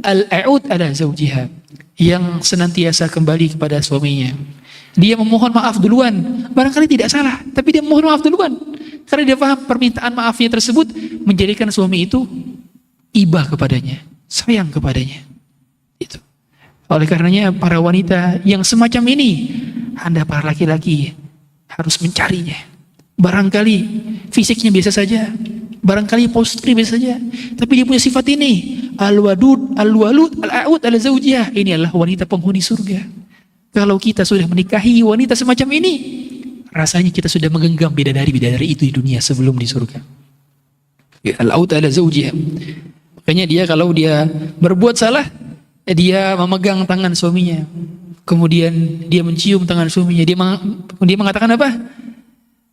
al-a'ud ala zawjiha, yang senantiasa kembali kepada suaminya. Dia memohon maaf duluan, barangkali tidak salah, tapi dia memohon maaf duluan karena dia paham permintaan maafnya tersebut menjadikan suami itu iba kepadanya, sayang kepadanya. Itu. Oleh karenanya para wanita yang semacam ini, Anda para laki-laki harus mencarinya. Barangkali fisiknya biasa saja, barangkali posturnya biasa saja, tapi dia punya sifat ini, al-wadud, al-walud, al-a'ud ala zawjiyah. Ini adalah wanita penghuni surga. Kalau kita sudah menikahi wanita semacam ini, rasanya kita sudah menggenggam bidadari-bidadari itu di dunia sebelum di surga. Ya, al-a'ud ala zawjiyah. Makanya dia kalau dia berbuat salah, dia memegang tangan suaminya, kemudian dia mencium tangan suaminya, dia mengatakan apa?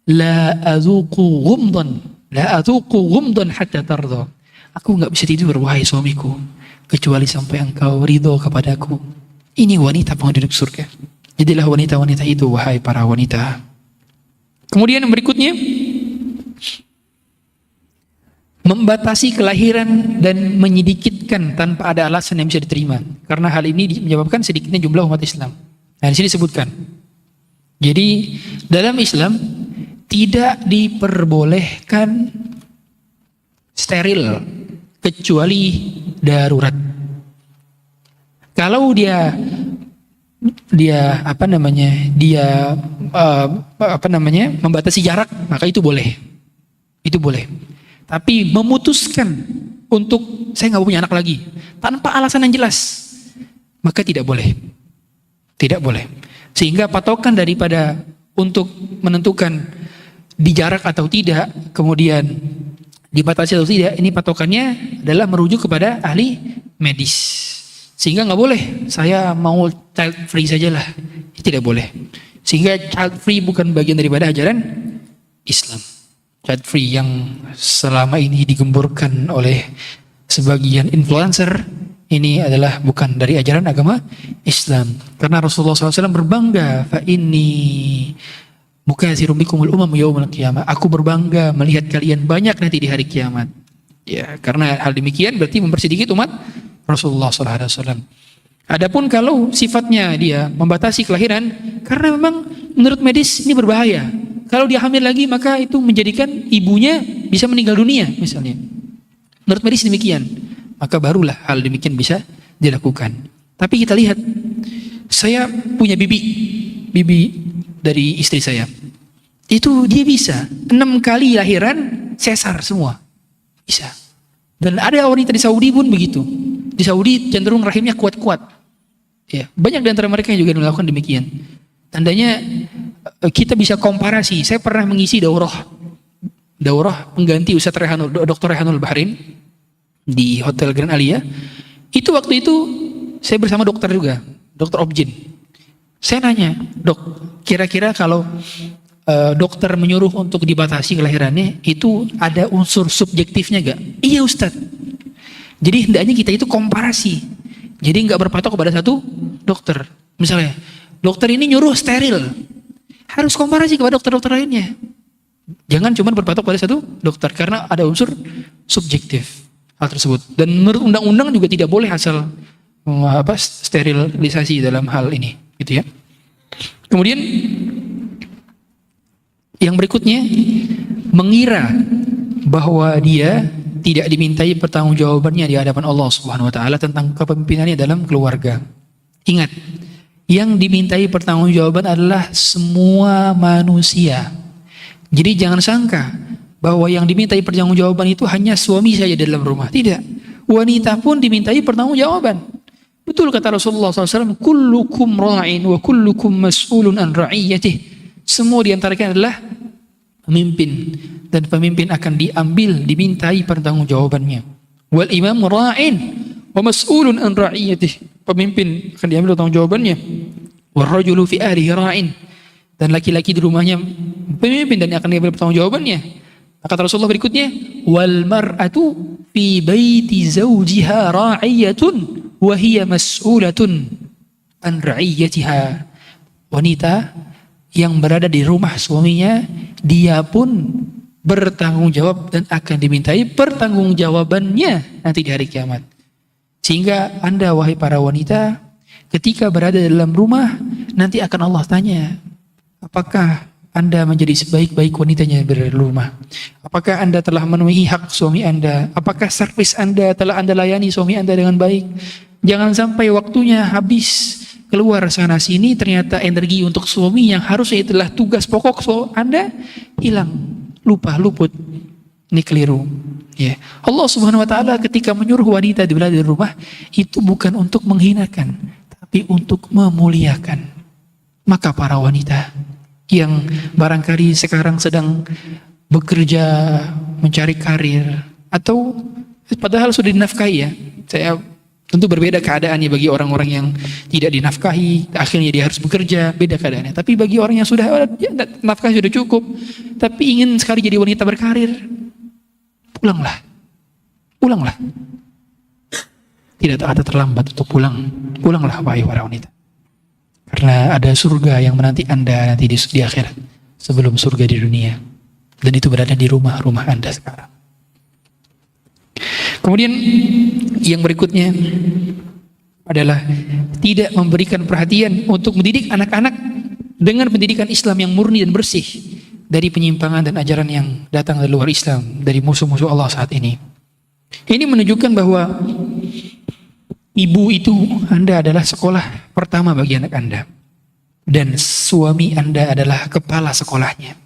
La adzuqu ghumdan hatta tarda. Aku enggak bisa tidur wahai suamiku kecuali sampai engkau ridho kepadaku. Ini wanita penduduk surga. Jadilah wanita-wanita itu wahai para wanita. Kemudian yang berikutnya, membatasi kelahiran dan menyedikitkan tanpa ada alasan yang bisa diterima. Karena hal ini menyebabkan sedikitnya jumlah umat Islam. Nah, di sini disebutkan. Jadi dalam Islam tidak diperbolehkan steril kecuali darurat. Kalau dia membatasi jarak, maka itu boleh. Tapi memutuskan untuk saya nggak punya anak lagi tanpa alasan yang jelas, maka tidak boleh. Sehingga patokan daripada untuk menentukan di jarak atau tidak, kemudian dibatasi atau tidak, ini patokannya adalah merujuk kepada ahli medis. Sehingga nggak boleh, saya mau child free sajalah, tidak boleh. Sehingga child free bukan bagian daripada ajaran Islam. Child free yang selama ini digemburkan oleh sebagian influencer, ini adalah bukan dari ajaran agama Islam. Karena Rasulullah SAW berbangga, fa inni mukatsirum bikumul umam yaumil qiyamah. Aku berbangga melihat kalian banyak nanti di hari kiamat. Ya, karena hal demikian berarti mempersedikit umat Rasulullah SAW. Adapun kalau sifatnya dia membatasi kelahiran, karena memang menurut medis ini berbahaya. Kalau dia hamil lagi maka itu menjadikan ibunya bisa meninggal dunia misalnya. Menurut medis demikian. Maka barulah hal demikian bisa dilakukan. Tapi kita lihat, saya punya bibi dari istri saya. Itu dia bisa 6 kali lahiran sesar semua. Bisa. Dan ada wanita di Saudi pun begitu. Di Saudi cenderung rahimnya kuat-kuat. Ya, banyak di antara mereka yang juga melakukan demikian. Tandanya kita bisa komparasi. Saya pernah mengisi daurah pengganti Ustaz Dr. Rehanul Bahrin di Hotel Grand Alia. Itu waktu itu saya bersama dokter juga, Dokter Objin. Saya nanya, "Dok, kira-kira kalau dokter menyuruh untuk dibatasi kelahirannya, itu ada unsur subjektifnya gak?" "Iya Ustaz." Jadi hendaknya kita itu komparasi. Jadi nggak berpatok kepada satu dokter. Misalnya, dokter ini nyuruh steril, harus komparasi kepada dokter-dokter lainnya. Jangan cuma berpatok pada satu dokter, karena ada unsur subjektif hal tersebut. Dan menurut undang-undang juga tidak boleh asal sterilisasi dalam hal ini, gitu ya. Kemudian yang berikutnya, mengira bahwa dia tidak dimintai pertanggungjawabannya di hadapan Allah Subhanahu wa taala tentang kepemimpinannya dalam keluarga. Ingat, yang dimintai pertanggungjawaban adalah semua manusia. Jadi jangan sangka bahwa yang dimintai pertanggungjawaban itu hanya suami saja dalam rumah. Tidak. Wanita pun dimintai pertanggungjawaban. Betul kata Rasulullah SAW, kullukum ra'in wa kullukum mas'ulun an ra'iyatih. Semua diantara kalian adalah pemimpin, dan pemimpin akan dimintai pertanggungjawabannya. Wal imam ra'in wa mas'ulun an ra'iyatih. Pemimpin akan diambil pertanggungjawabannya. Wal rajulu fi ahlihi ra'in. Dan laki-laki di rumahnya pemimpin dan akan diambil pertanggungjawabannya. Kata Rasulullah berikutnya, wal mar'atu fi baiti zawjiha ra'iyatun wa hiya mas'ulatun an ra'iyatiha. Wanita yang berada di rumah suaminya, dia pun bertanggung jawab dan akan dimintai pertanggungjawabannya nanti di hari kiamat. Sehingga Anda, wahai para wanita, ketika berada dalam rumah, nanti akan Allah tanya, apakah Anda menjadi sebaik-baik wanitanya yang berada di rumah? Apakah Anda telah memenuhi hak suami Anda? Apakah servis Anda telah Anda layani suami Anda dengan baik? Jangan sampai waktunya habis keluar sana sini, ternyata energi untuk suami yang harusnya itulah tugas pokok Anda hilang, luput. Ini keliru. Ya. Allah Subhanahu wa taala ketika menyuruh wanita berada di rumah, itu bukan untuk menghinakan, tapi untuk memuliakan. Maka para wanita yang barangkali sekarang sedang bekerja, mencari karir, atau padahal sudah dinafkahi ya. Saya tentu berbeda keadaannya bagi orang-orang yang tidak dinafkahi, akhirnya dia harus bekerja, beda keadaannya. Tapi bagi orang yang sudah nafkah sudah cukup, tapi ingin sekali jadi wanita berkarir, pulanglah. Tidak ada terlambat untuk pulang. Pulanglah wahai para wanita. Karena ada surga yang menanti Anda nanti di akhirat sebelum surga di dunia. Dan itu berada di rumah Anda sekarang. Kemudian yang berikutnya adalah tidak memberikan perhatian untuk mendidik anak-anak dengan pendidikan Islam yang murni dan bersih dari penyimpangan dan ajaran yang datang dari luar Islam, dari musuh-musuh Allah saat ini. Ini menunjukkan bahwa ibu itu Anda adalah sekolah pertama bagi anak Anda, dan suami Anda adalah kepala sekolahnya.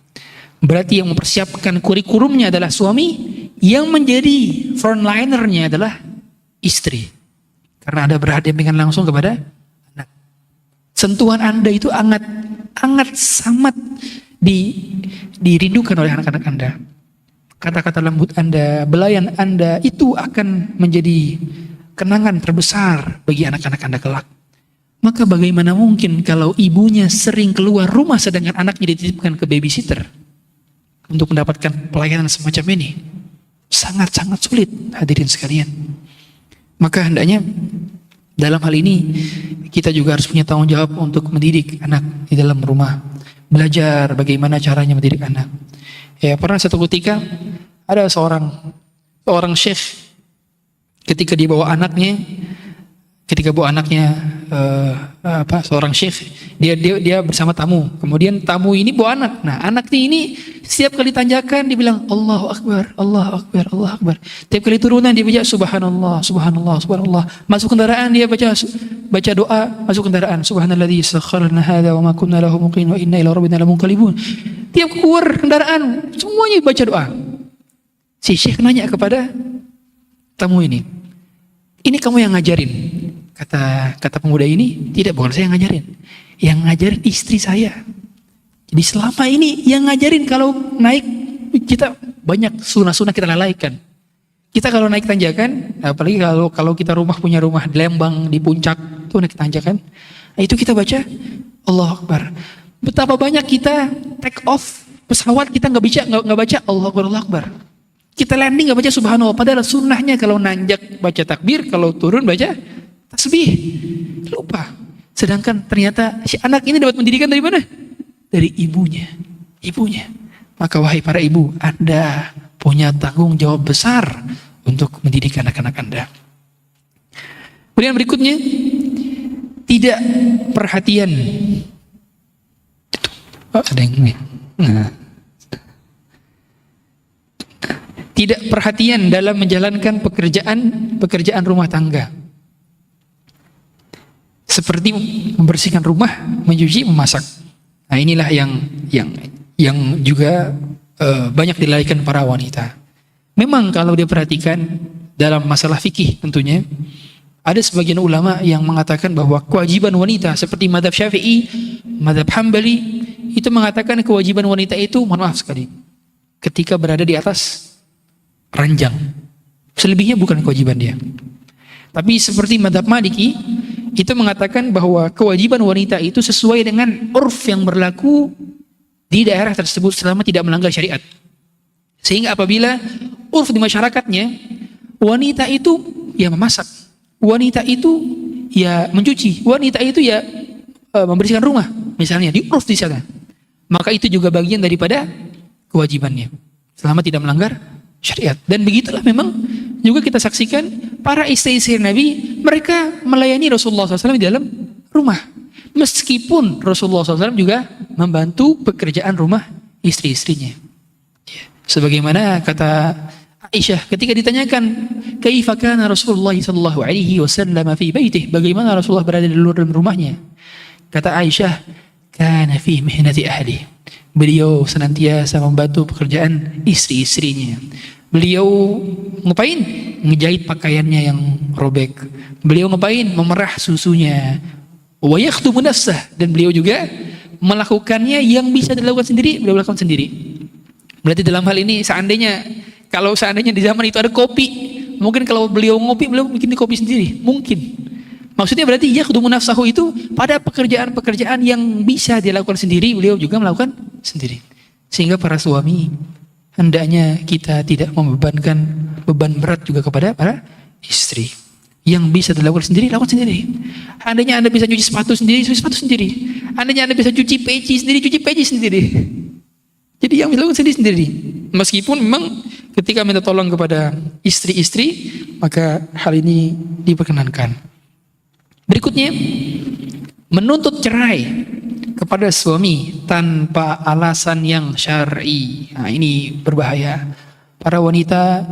Berarti yang mempersiapkan kurikulumnya adalah suami, yang menjadi frontlinernya adalah istri. Karena Anda berhadapan langsung kepada anak. Sentuhan Anda itu sangat dirindukan oleh anak-anak Anda. Kata-kata lembut Anda, belayan Anda itu akan menjadi kenangan terbesar bagi anak-anak Anda kelak. Maka bagaimana mungkin kalau ibunya sering keluar rumah sedangkan anaknya dititipkan ke babysitter untuk mendapatkan pelayanan semacam ini? Sangat-sangat sulit, hadirin sekalian. Maka hendaknya dalam hal ini kita juga harus punya tanggung jawab untuk mendidik anak di dalam rumah. Belajar bagaimana caranya mendidik anak. Ya, pernah satu ketika ada seorang Seorang syekh ketika bawa anaknya seorang syekh, dia bersama tamu. Kemudian tamu ini bawa anak. Nah, anaknya ini setiap kali tanjakan dia bilang Allahu Akbar, Allahu Akbar, Allahu Akbar. Tiap kali turunan dia baca subhanallah, subhanallah, subhanallah. Masuk kendaraan dia baca doa, masuk kendaraan subhanalladzi sakhkhara lana hadza wa ma kunna lahu muqrinin wa inna ila rabbina lamunqalibun. Tiap keluar kendaraan semuanya baca doa. Si syekh nanya kepada tamu ini kamu yang ngajarin? Kata pemuda ini, tidak, bukan saya yang ngajarin. Yang ngajarin istri saya. Jadi selama ini yang ngajarin kalau naik, kita banyak sunah-sunah kita lalaikan. Kita kalau naik tanjakan, apalagi kalau kita punya rumah di Lembang, di puncak, itu naik tanjakan, itu kita baca Allahu Akbar. Betapa banyak kita take off pesawat, kita nggak baca Allahu Akbar, Allahu Akbar. Kita landing nggak baca subhanallah, padahal sunnahnya kalau nanjak baca takbir, kalau turun baca tasbih. Lupa. Sedangkan ternyata si anak ini dapat pendidikan dari mana? Dari ibunya. Maka wahai para ibu, Anda punya tanggung jawab besar untuk mendidik anak-anak Anda. Kemudian berikutnya, tidak perhatian. Ada yang ini. Tidak perhatian dalam menjalankan pekerjaan rumah tangga. Seperti membersihkan rumah, mencuci, memasak. Nah, inilah yang juga banyak dilalaikan para wanita. Memang kalau diperhatikan dalam masalah fikih tentunya, ada sebagian ulama yang mengatakan bahwa kewajiban wanita seperti mazhab Syafi'i, mazhab Hambali, itu mengatakan kewajiban wanita itu, mohon maaf sekali, ketika berada di atas ranjang. Selebihnya bukan kewajiban dia. Tapi seperti mazhab Maliki, itu mengatakan bahwa kewajiban wanita itu sesuai dengan urf yang berlaku di daerah tersebut selama tidak melanggar syariat. Sehingga apabila urf di masyarakatnya, wanita itu ya memasak, wanita itu ya mencuci, wanita itu ya membersihkan rumah, misalnya di urf di sana, maka itu juga bagian daripada kewajibannya selama tidak melanggar syariat. Dan begitulah memang juga kita saksikan para istri-istri Nabi, mereka melayani Rasulullah SAW di dalam rumah. Meskipun Rasulullah SAW juga membantu pekerjaan rumah istri-istrinya. Sebagaimana kata Aisyah ketika ditanyakan, "Kaifa kana Rasulullah sallallahu alaihi wasallam fi baitih?" Bagaimana Rasulullah berada di luar rumahnya? Kata Aisyah, "Kana fi mihnati ahli." Beliau senantiasa membantu pekerjaan istri-istrinya. Beliau ngapain? Ngejahit pakaiannya yang robek. Beliau ngapain? Memerah susunya. Wa yakhdumu nafsah, dan beliau juga melakukannya yang bisa dilakukan sendiri, beliau lakukan sendiri. Berarti dalam hal ini kalau seandainya di zaman itu ada kopi, mungkin kalau beliau ngopi, beliau bikin kopi sendiri, mungkin. Maksudnya berarti yakhdumu nafsahu itu pada pekerjaan-pekerjaan yang bisa dilakukan sendiri, beliau juga melakukan sendiri. Sehingga para suami, hendaknya kita tidak membebankan beban berat juga kepada para istri. Yang bisa dilakukan sendiri, lakukan sendiri. Andainya Anda bisa cuci sepatu sendiri, cuci sepatu sendiri. Andainya Anda bisa cuci peci sendiri, cuci peci sendiri. Jadi yang bisa dilakukan sendiri. Meskipun memang ketika minta tolong kepada istri-istri, maka hal ini diperkenankan. Berikutnya, menuntut cerai kepada suami tanpa alasan yang syar'i. Nah, ini berbahaya. Para wanita,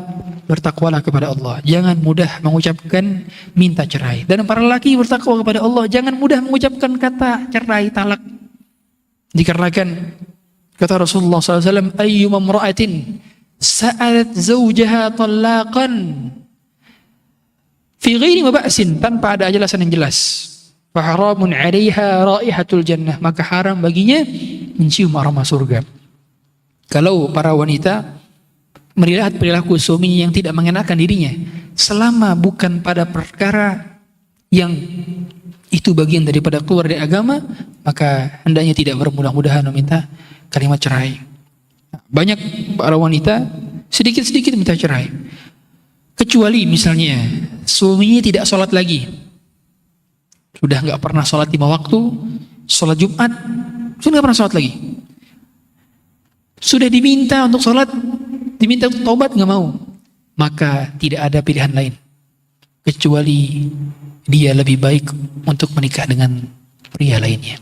bertakwalah kepada Allah. Jangan mudah mengucapkan minta cerai. Dan para laki bertakwa kepada Allah. Jangan mudah mengucapkan kata cerai, talak. Dikarenakan kata Rasulullah SAW, "Ayyuma imra'atin sa'alat zawjaha talaqan fi ghairi maba'sin," tanpa ada alasan yang jelas, "faharamun 'alaiha raihatul jannah," maka haram baginya mencium aroma surga. Kalau para wanita melihat perilaku suami yang tidak mengenakan dirinya, selama bukan pada perkara yang itu bagian daripada keluar dari agama, maka hendaknya tidak bermudah-mudahan meminta kalimat cerai. Banyak para wanita sedikit-sedikit minta cerai. Kecuali misalnya suaminya tidak sholat lagi, sudah nggak pernah sholat 5 waktu, sholat Jumat, sudah nggak pernah sholat lagi. Sudah diminta untuk sholat, diminta untuk taubat, nggak mau. maka tidak ada pilihan lain kecuali dia lebih baik untuk menikah dengan pria lainnya.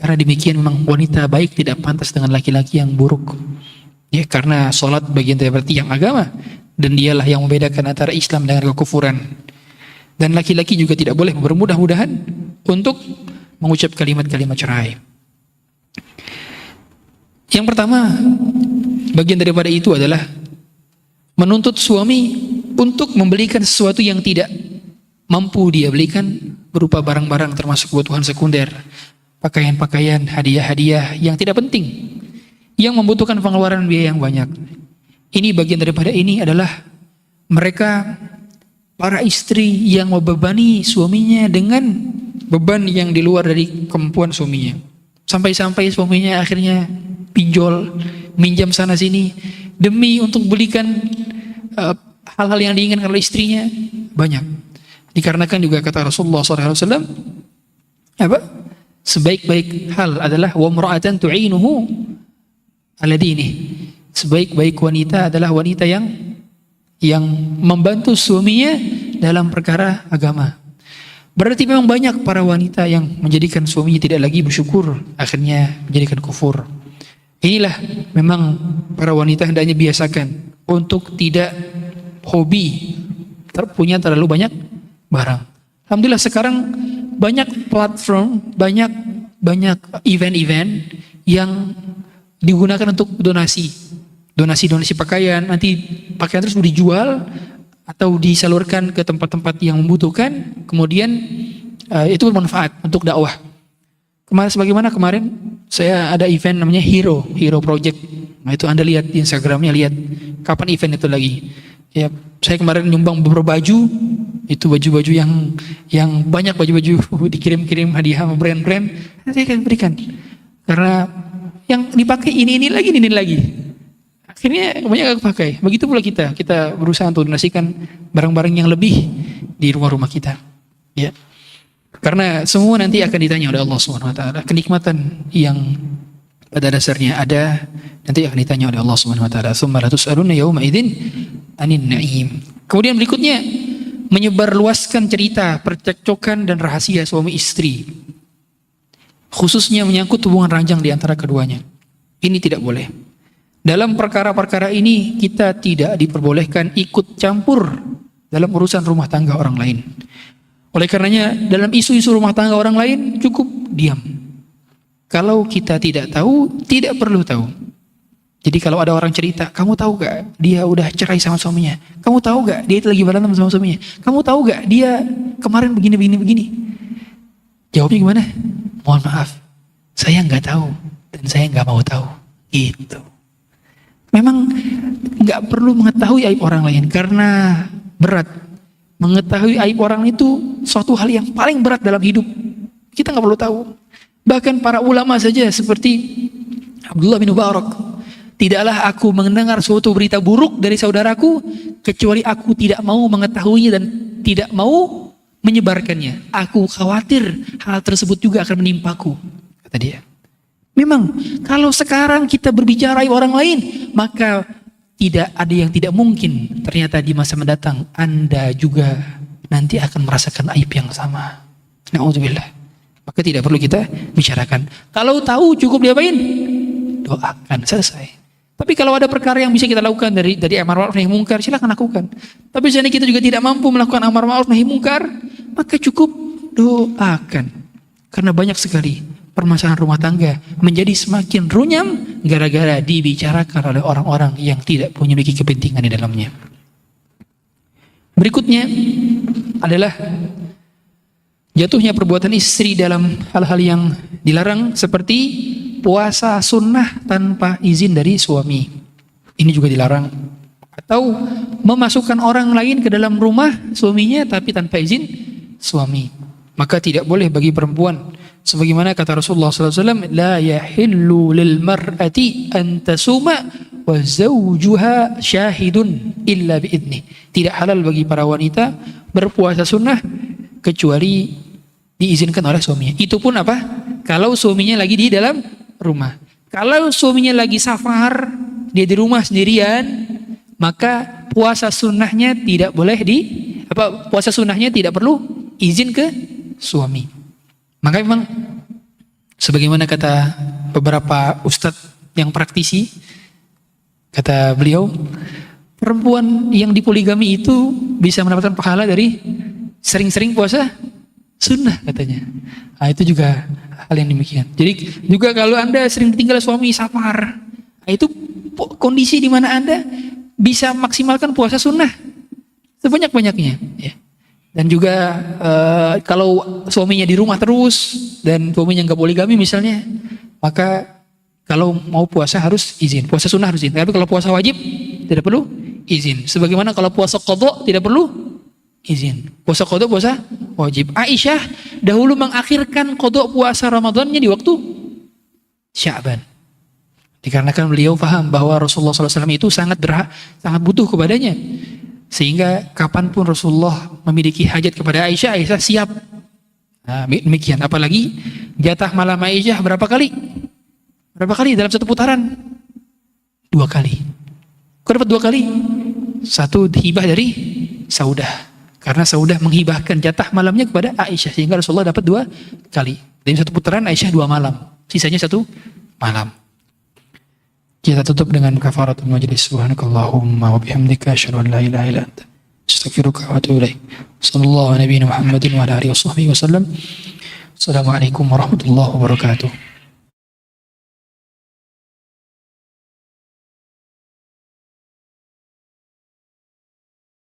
Karena demikian memang wanita baik tidak pantas dengan laki-laki yang buruk. Ya, karena sholat bagian dari tiang agama, dan dialah yang membedakan antara Islam dengan kekufuran. Dan laki-laki juga tidak boleh bermudah-mudahan untuk mengucap kalimat-kalimat cerai. Yang pertama, bagian daripada itu adalah menuntut suami untuk membelikan sesuatu yang tidak mampu dia belikan, berupa barang-barang termasuk kebutuhan sekunder, pakaian-pakaian, hadiah-hadiah yang tidak penting, yang membutuhkan pengeluaran biaya yang banyak. Ini bagian daripada ini adalah mereka para istri yang membebani suaminya dengan beban yang di luar dari kemampuan suaminya. Sampai-sampai suaminya akhirnya pinjol, minjam sana sini demi untuk belikan hal-hal yang diinginkan oleh istrinya banyak. Dikarenakan juga kata Rasulullah SAW, apa? Sebaik-baik hal adalah wa mar'atan tu'inuhu ala dinih. Sebaik-baik wanita adalah wanita yang membantu suaminya dalam perkara agama. Berarti memang banyak para wanita yang menjadikan suaminya tidak lagi bersyukur, akhirnya menjadikan kufur. Inilah memang para wanita hendaknya biasakan untuk tidak hobi punya terlalu banyak barang. Alhamdulillah sekarang banyak platform, banyak event-event yang digunakan untuk donasi pakaian. Nanti pakaian terus dijual atau disalurkan ke tempat-tempat yang membutuhkan. Kemudian itu bermanfaat untuk dakwah. Sebagaimana kemarin saya ada event namanya Hero Project. Nah itu Anda lihat di Instagramnya, lihat kapan event itu lagi. Ya, saya kemarin nyumbang beberapa baju, itu baju-baju yang banyak baju-baju dikirim-kirim hadiah sama brand-brand, saya akan berikan. Karena yang dipakai ini lagi. Akhirnya banyak aku pakai. Begitu pula kita berusaha untuk donasikan barang-barang yang lebih di rumah-rumah kita. Ya. Karena semua nanti akan ditanya oleh Allah Subhanahu wa taala. Kenikmatan yang pada dasarnya ada nanti akan ditanya oleh Allah Subhanahu wa taala. Tsumma la tus'aluna yauma idzin 'anil na'im. Kemudian berikutnya menyebarluaskan cerita, percekcokan dan rahasia suami istri. Khususnya menyangkut hubungan ranjang di antara keduanya. Ini tidak boleh. Dalam perkara-perkara ini kita tidak diperbolehkan ikut campur dalam urusan rumah tangga orang lain. Oleh karenanya dalam isu-isu rumah tangga orang lain cukup diam. Kalau kita tidak tahu, tidak perlu tahu. Jadi kalau ada orang cerita, kamu tahu gak dia udah cerai sama suaminya? Kamu tahu gak dia itu lagi berantem sama suaminya? Kamu tahu gak dia kemarin begini? Jawabnya gimana? Mohon maaf, saya nggak tahu dan saya nggak mau tahu. Gitu. Memang nggak perlu mengetahui aib orang lain karena berat. Mengetahui aib orang itu suatu hal yang paling berat dalam hidup. Kita nggak perlu tahu. Bahkan para ulama saja seperti Abdullah bin Mubarak, tidaklah aku mendengar suatu berita buruk dari saudaraku kecuali aku tidak mau mengetahuinya dan tidak mau menyebarkannya. Aku khawatir hal tersebut juga akan menimpaku, kata dia. Memang kalau sekarang kita berbicara aib orang lain, maka tidak ada yang tidak mungkin ternyata di masa mendatang Anda juga nanti akan merasakan aib yang sama. Na'udzubillah. Maka tidak perlu kita bicarakan. Kalau tahu cukup diapain? Doakan, selesai. Tapi kalau ada perkara yang bisa kita lakukan dari amar ma'ruf nahi mungkar, silakan lakukan. Tapi seandainya kita juga tidak mampu melakukan amar ma'ruf nahi mungkar, maka cukup doakan. Karena banyak sekali permasalahan rumah tangga menjadi semakin runyam gara-gara dibicarakan oleh orang-orang yang tidak punya kepentingan di dalamnya. Berikutnya adalah jatuhnya perbuatan istri dalam hal-hal yang dilarang seperti puasa sunnah tanpa izin dari suami. Ini juga dilarang. Atau memasukkan orang lain ke dalam rumah suaminya tapi tanpa izin suami. Maka tidak boleh bagi perempuan. Sebagaimana kata Rasulullah SAW, la yahillu lil mar'ati an tasuma wa zawjuha syahidun illa biidni. Tidak halal bagi para wanita berpuasa sunnah kecuali diizinkan oleh suaminya. Itu pun apa? Kalau suaminya lagi di dalam rumah. Kalau suaminya lagi safar, dia di rumah sendirian, maka puasa sunnahnya tidak boleh puasa sunnahnya tidak perlu izin ke suami. Maka memang sebagaimana kata beberapa ustadz yang praktisi, kata beliau, perempuan yang dipoligami itu bisa mendapatkan pahala dari sering-sering puasa sunnah katanya. Nah, itu juga hal yang demikian. Jadi juga kalau Anda sering ditinggal suami safar, itu kondisi di mana Anda bisa maksimalkan puasa sunnah sebanyak-banyaknya. Ya. Dan juga kalau suaminya di rumah terus dan suaminya nggak poligami misalnya, maka kalau mau puasa harus izin. Puasa sunnah harus izin. Tapi kalau puasa wajib tidak perlu izin. Sebagaimana kalau puasa qadha tidak perlu izin. Puasa qadha puasa wajib. Aisyah dahulu mengakhirkan qadha puasa Ramadannya di waktu Sya'ban. Dikarenakan beliau paham bahwa Rasulullah SAW itu sangat butuh kepadanya. Sehingga kapanpun Rasulullah memiliki hajat kepada Aisyah, Aisyah siap. Nah, demikian. Apalagi jatah malam Aisyah berapa kali? Berapa kali dalam satu putaran? 2 kali. Kok dapat 2 kali? Satu hibah dari Saudah. Karena Saudah menghibahkan jatah malamnya kepada Aisyah. Sehingga Rasulullah dapat 2 kali. Dalam satu putaran Aisyah 2 malam. Sisanya 1 malam. Kita tutup dengan kafaratul majlis. Subhanakallahumma wa bihamdika asyhadu an la ilaha illa anta astaghfiruka wa atubu ilaik. Sallallahu alaihi Muhammadin wa ala alihi washabbihi wasallam. Assalamualaikum warahmatullahi wabarakatuh.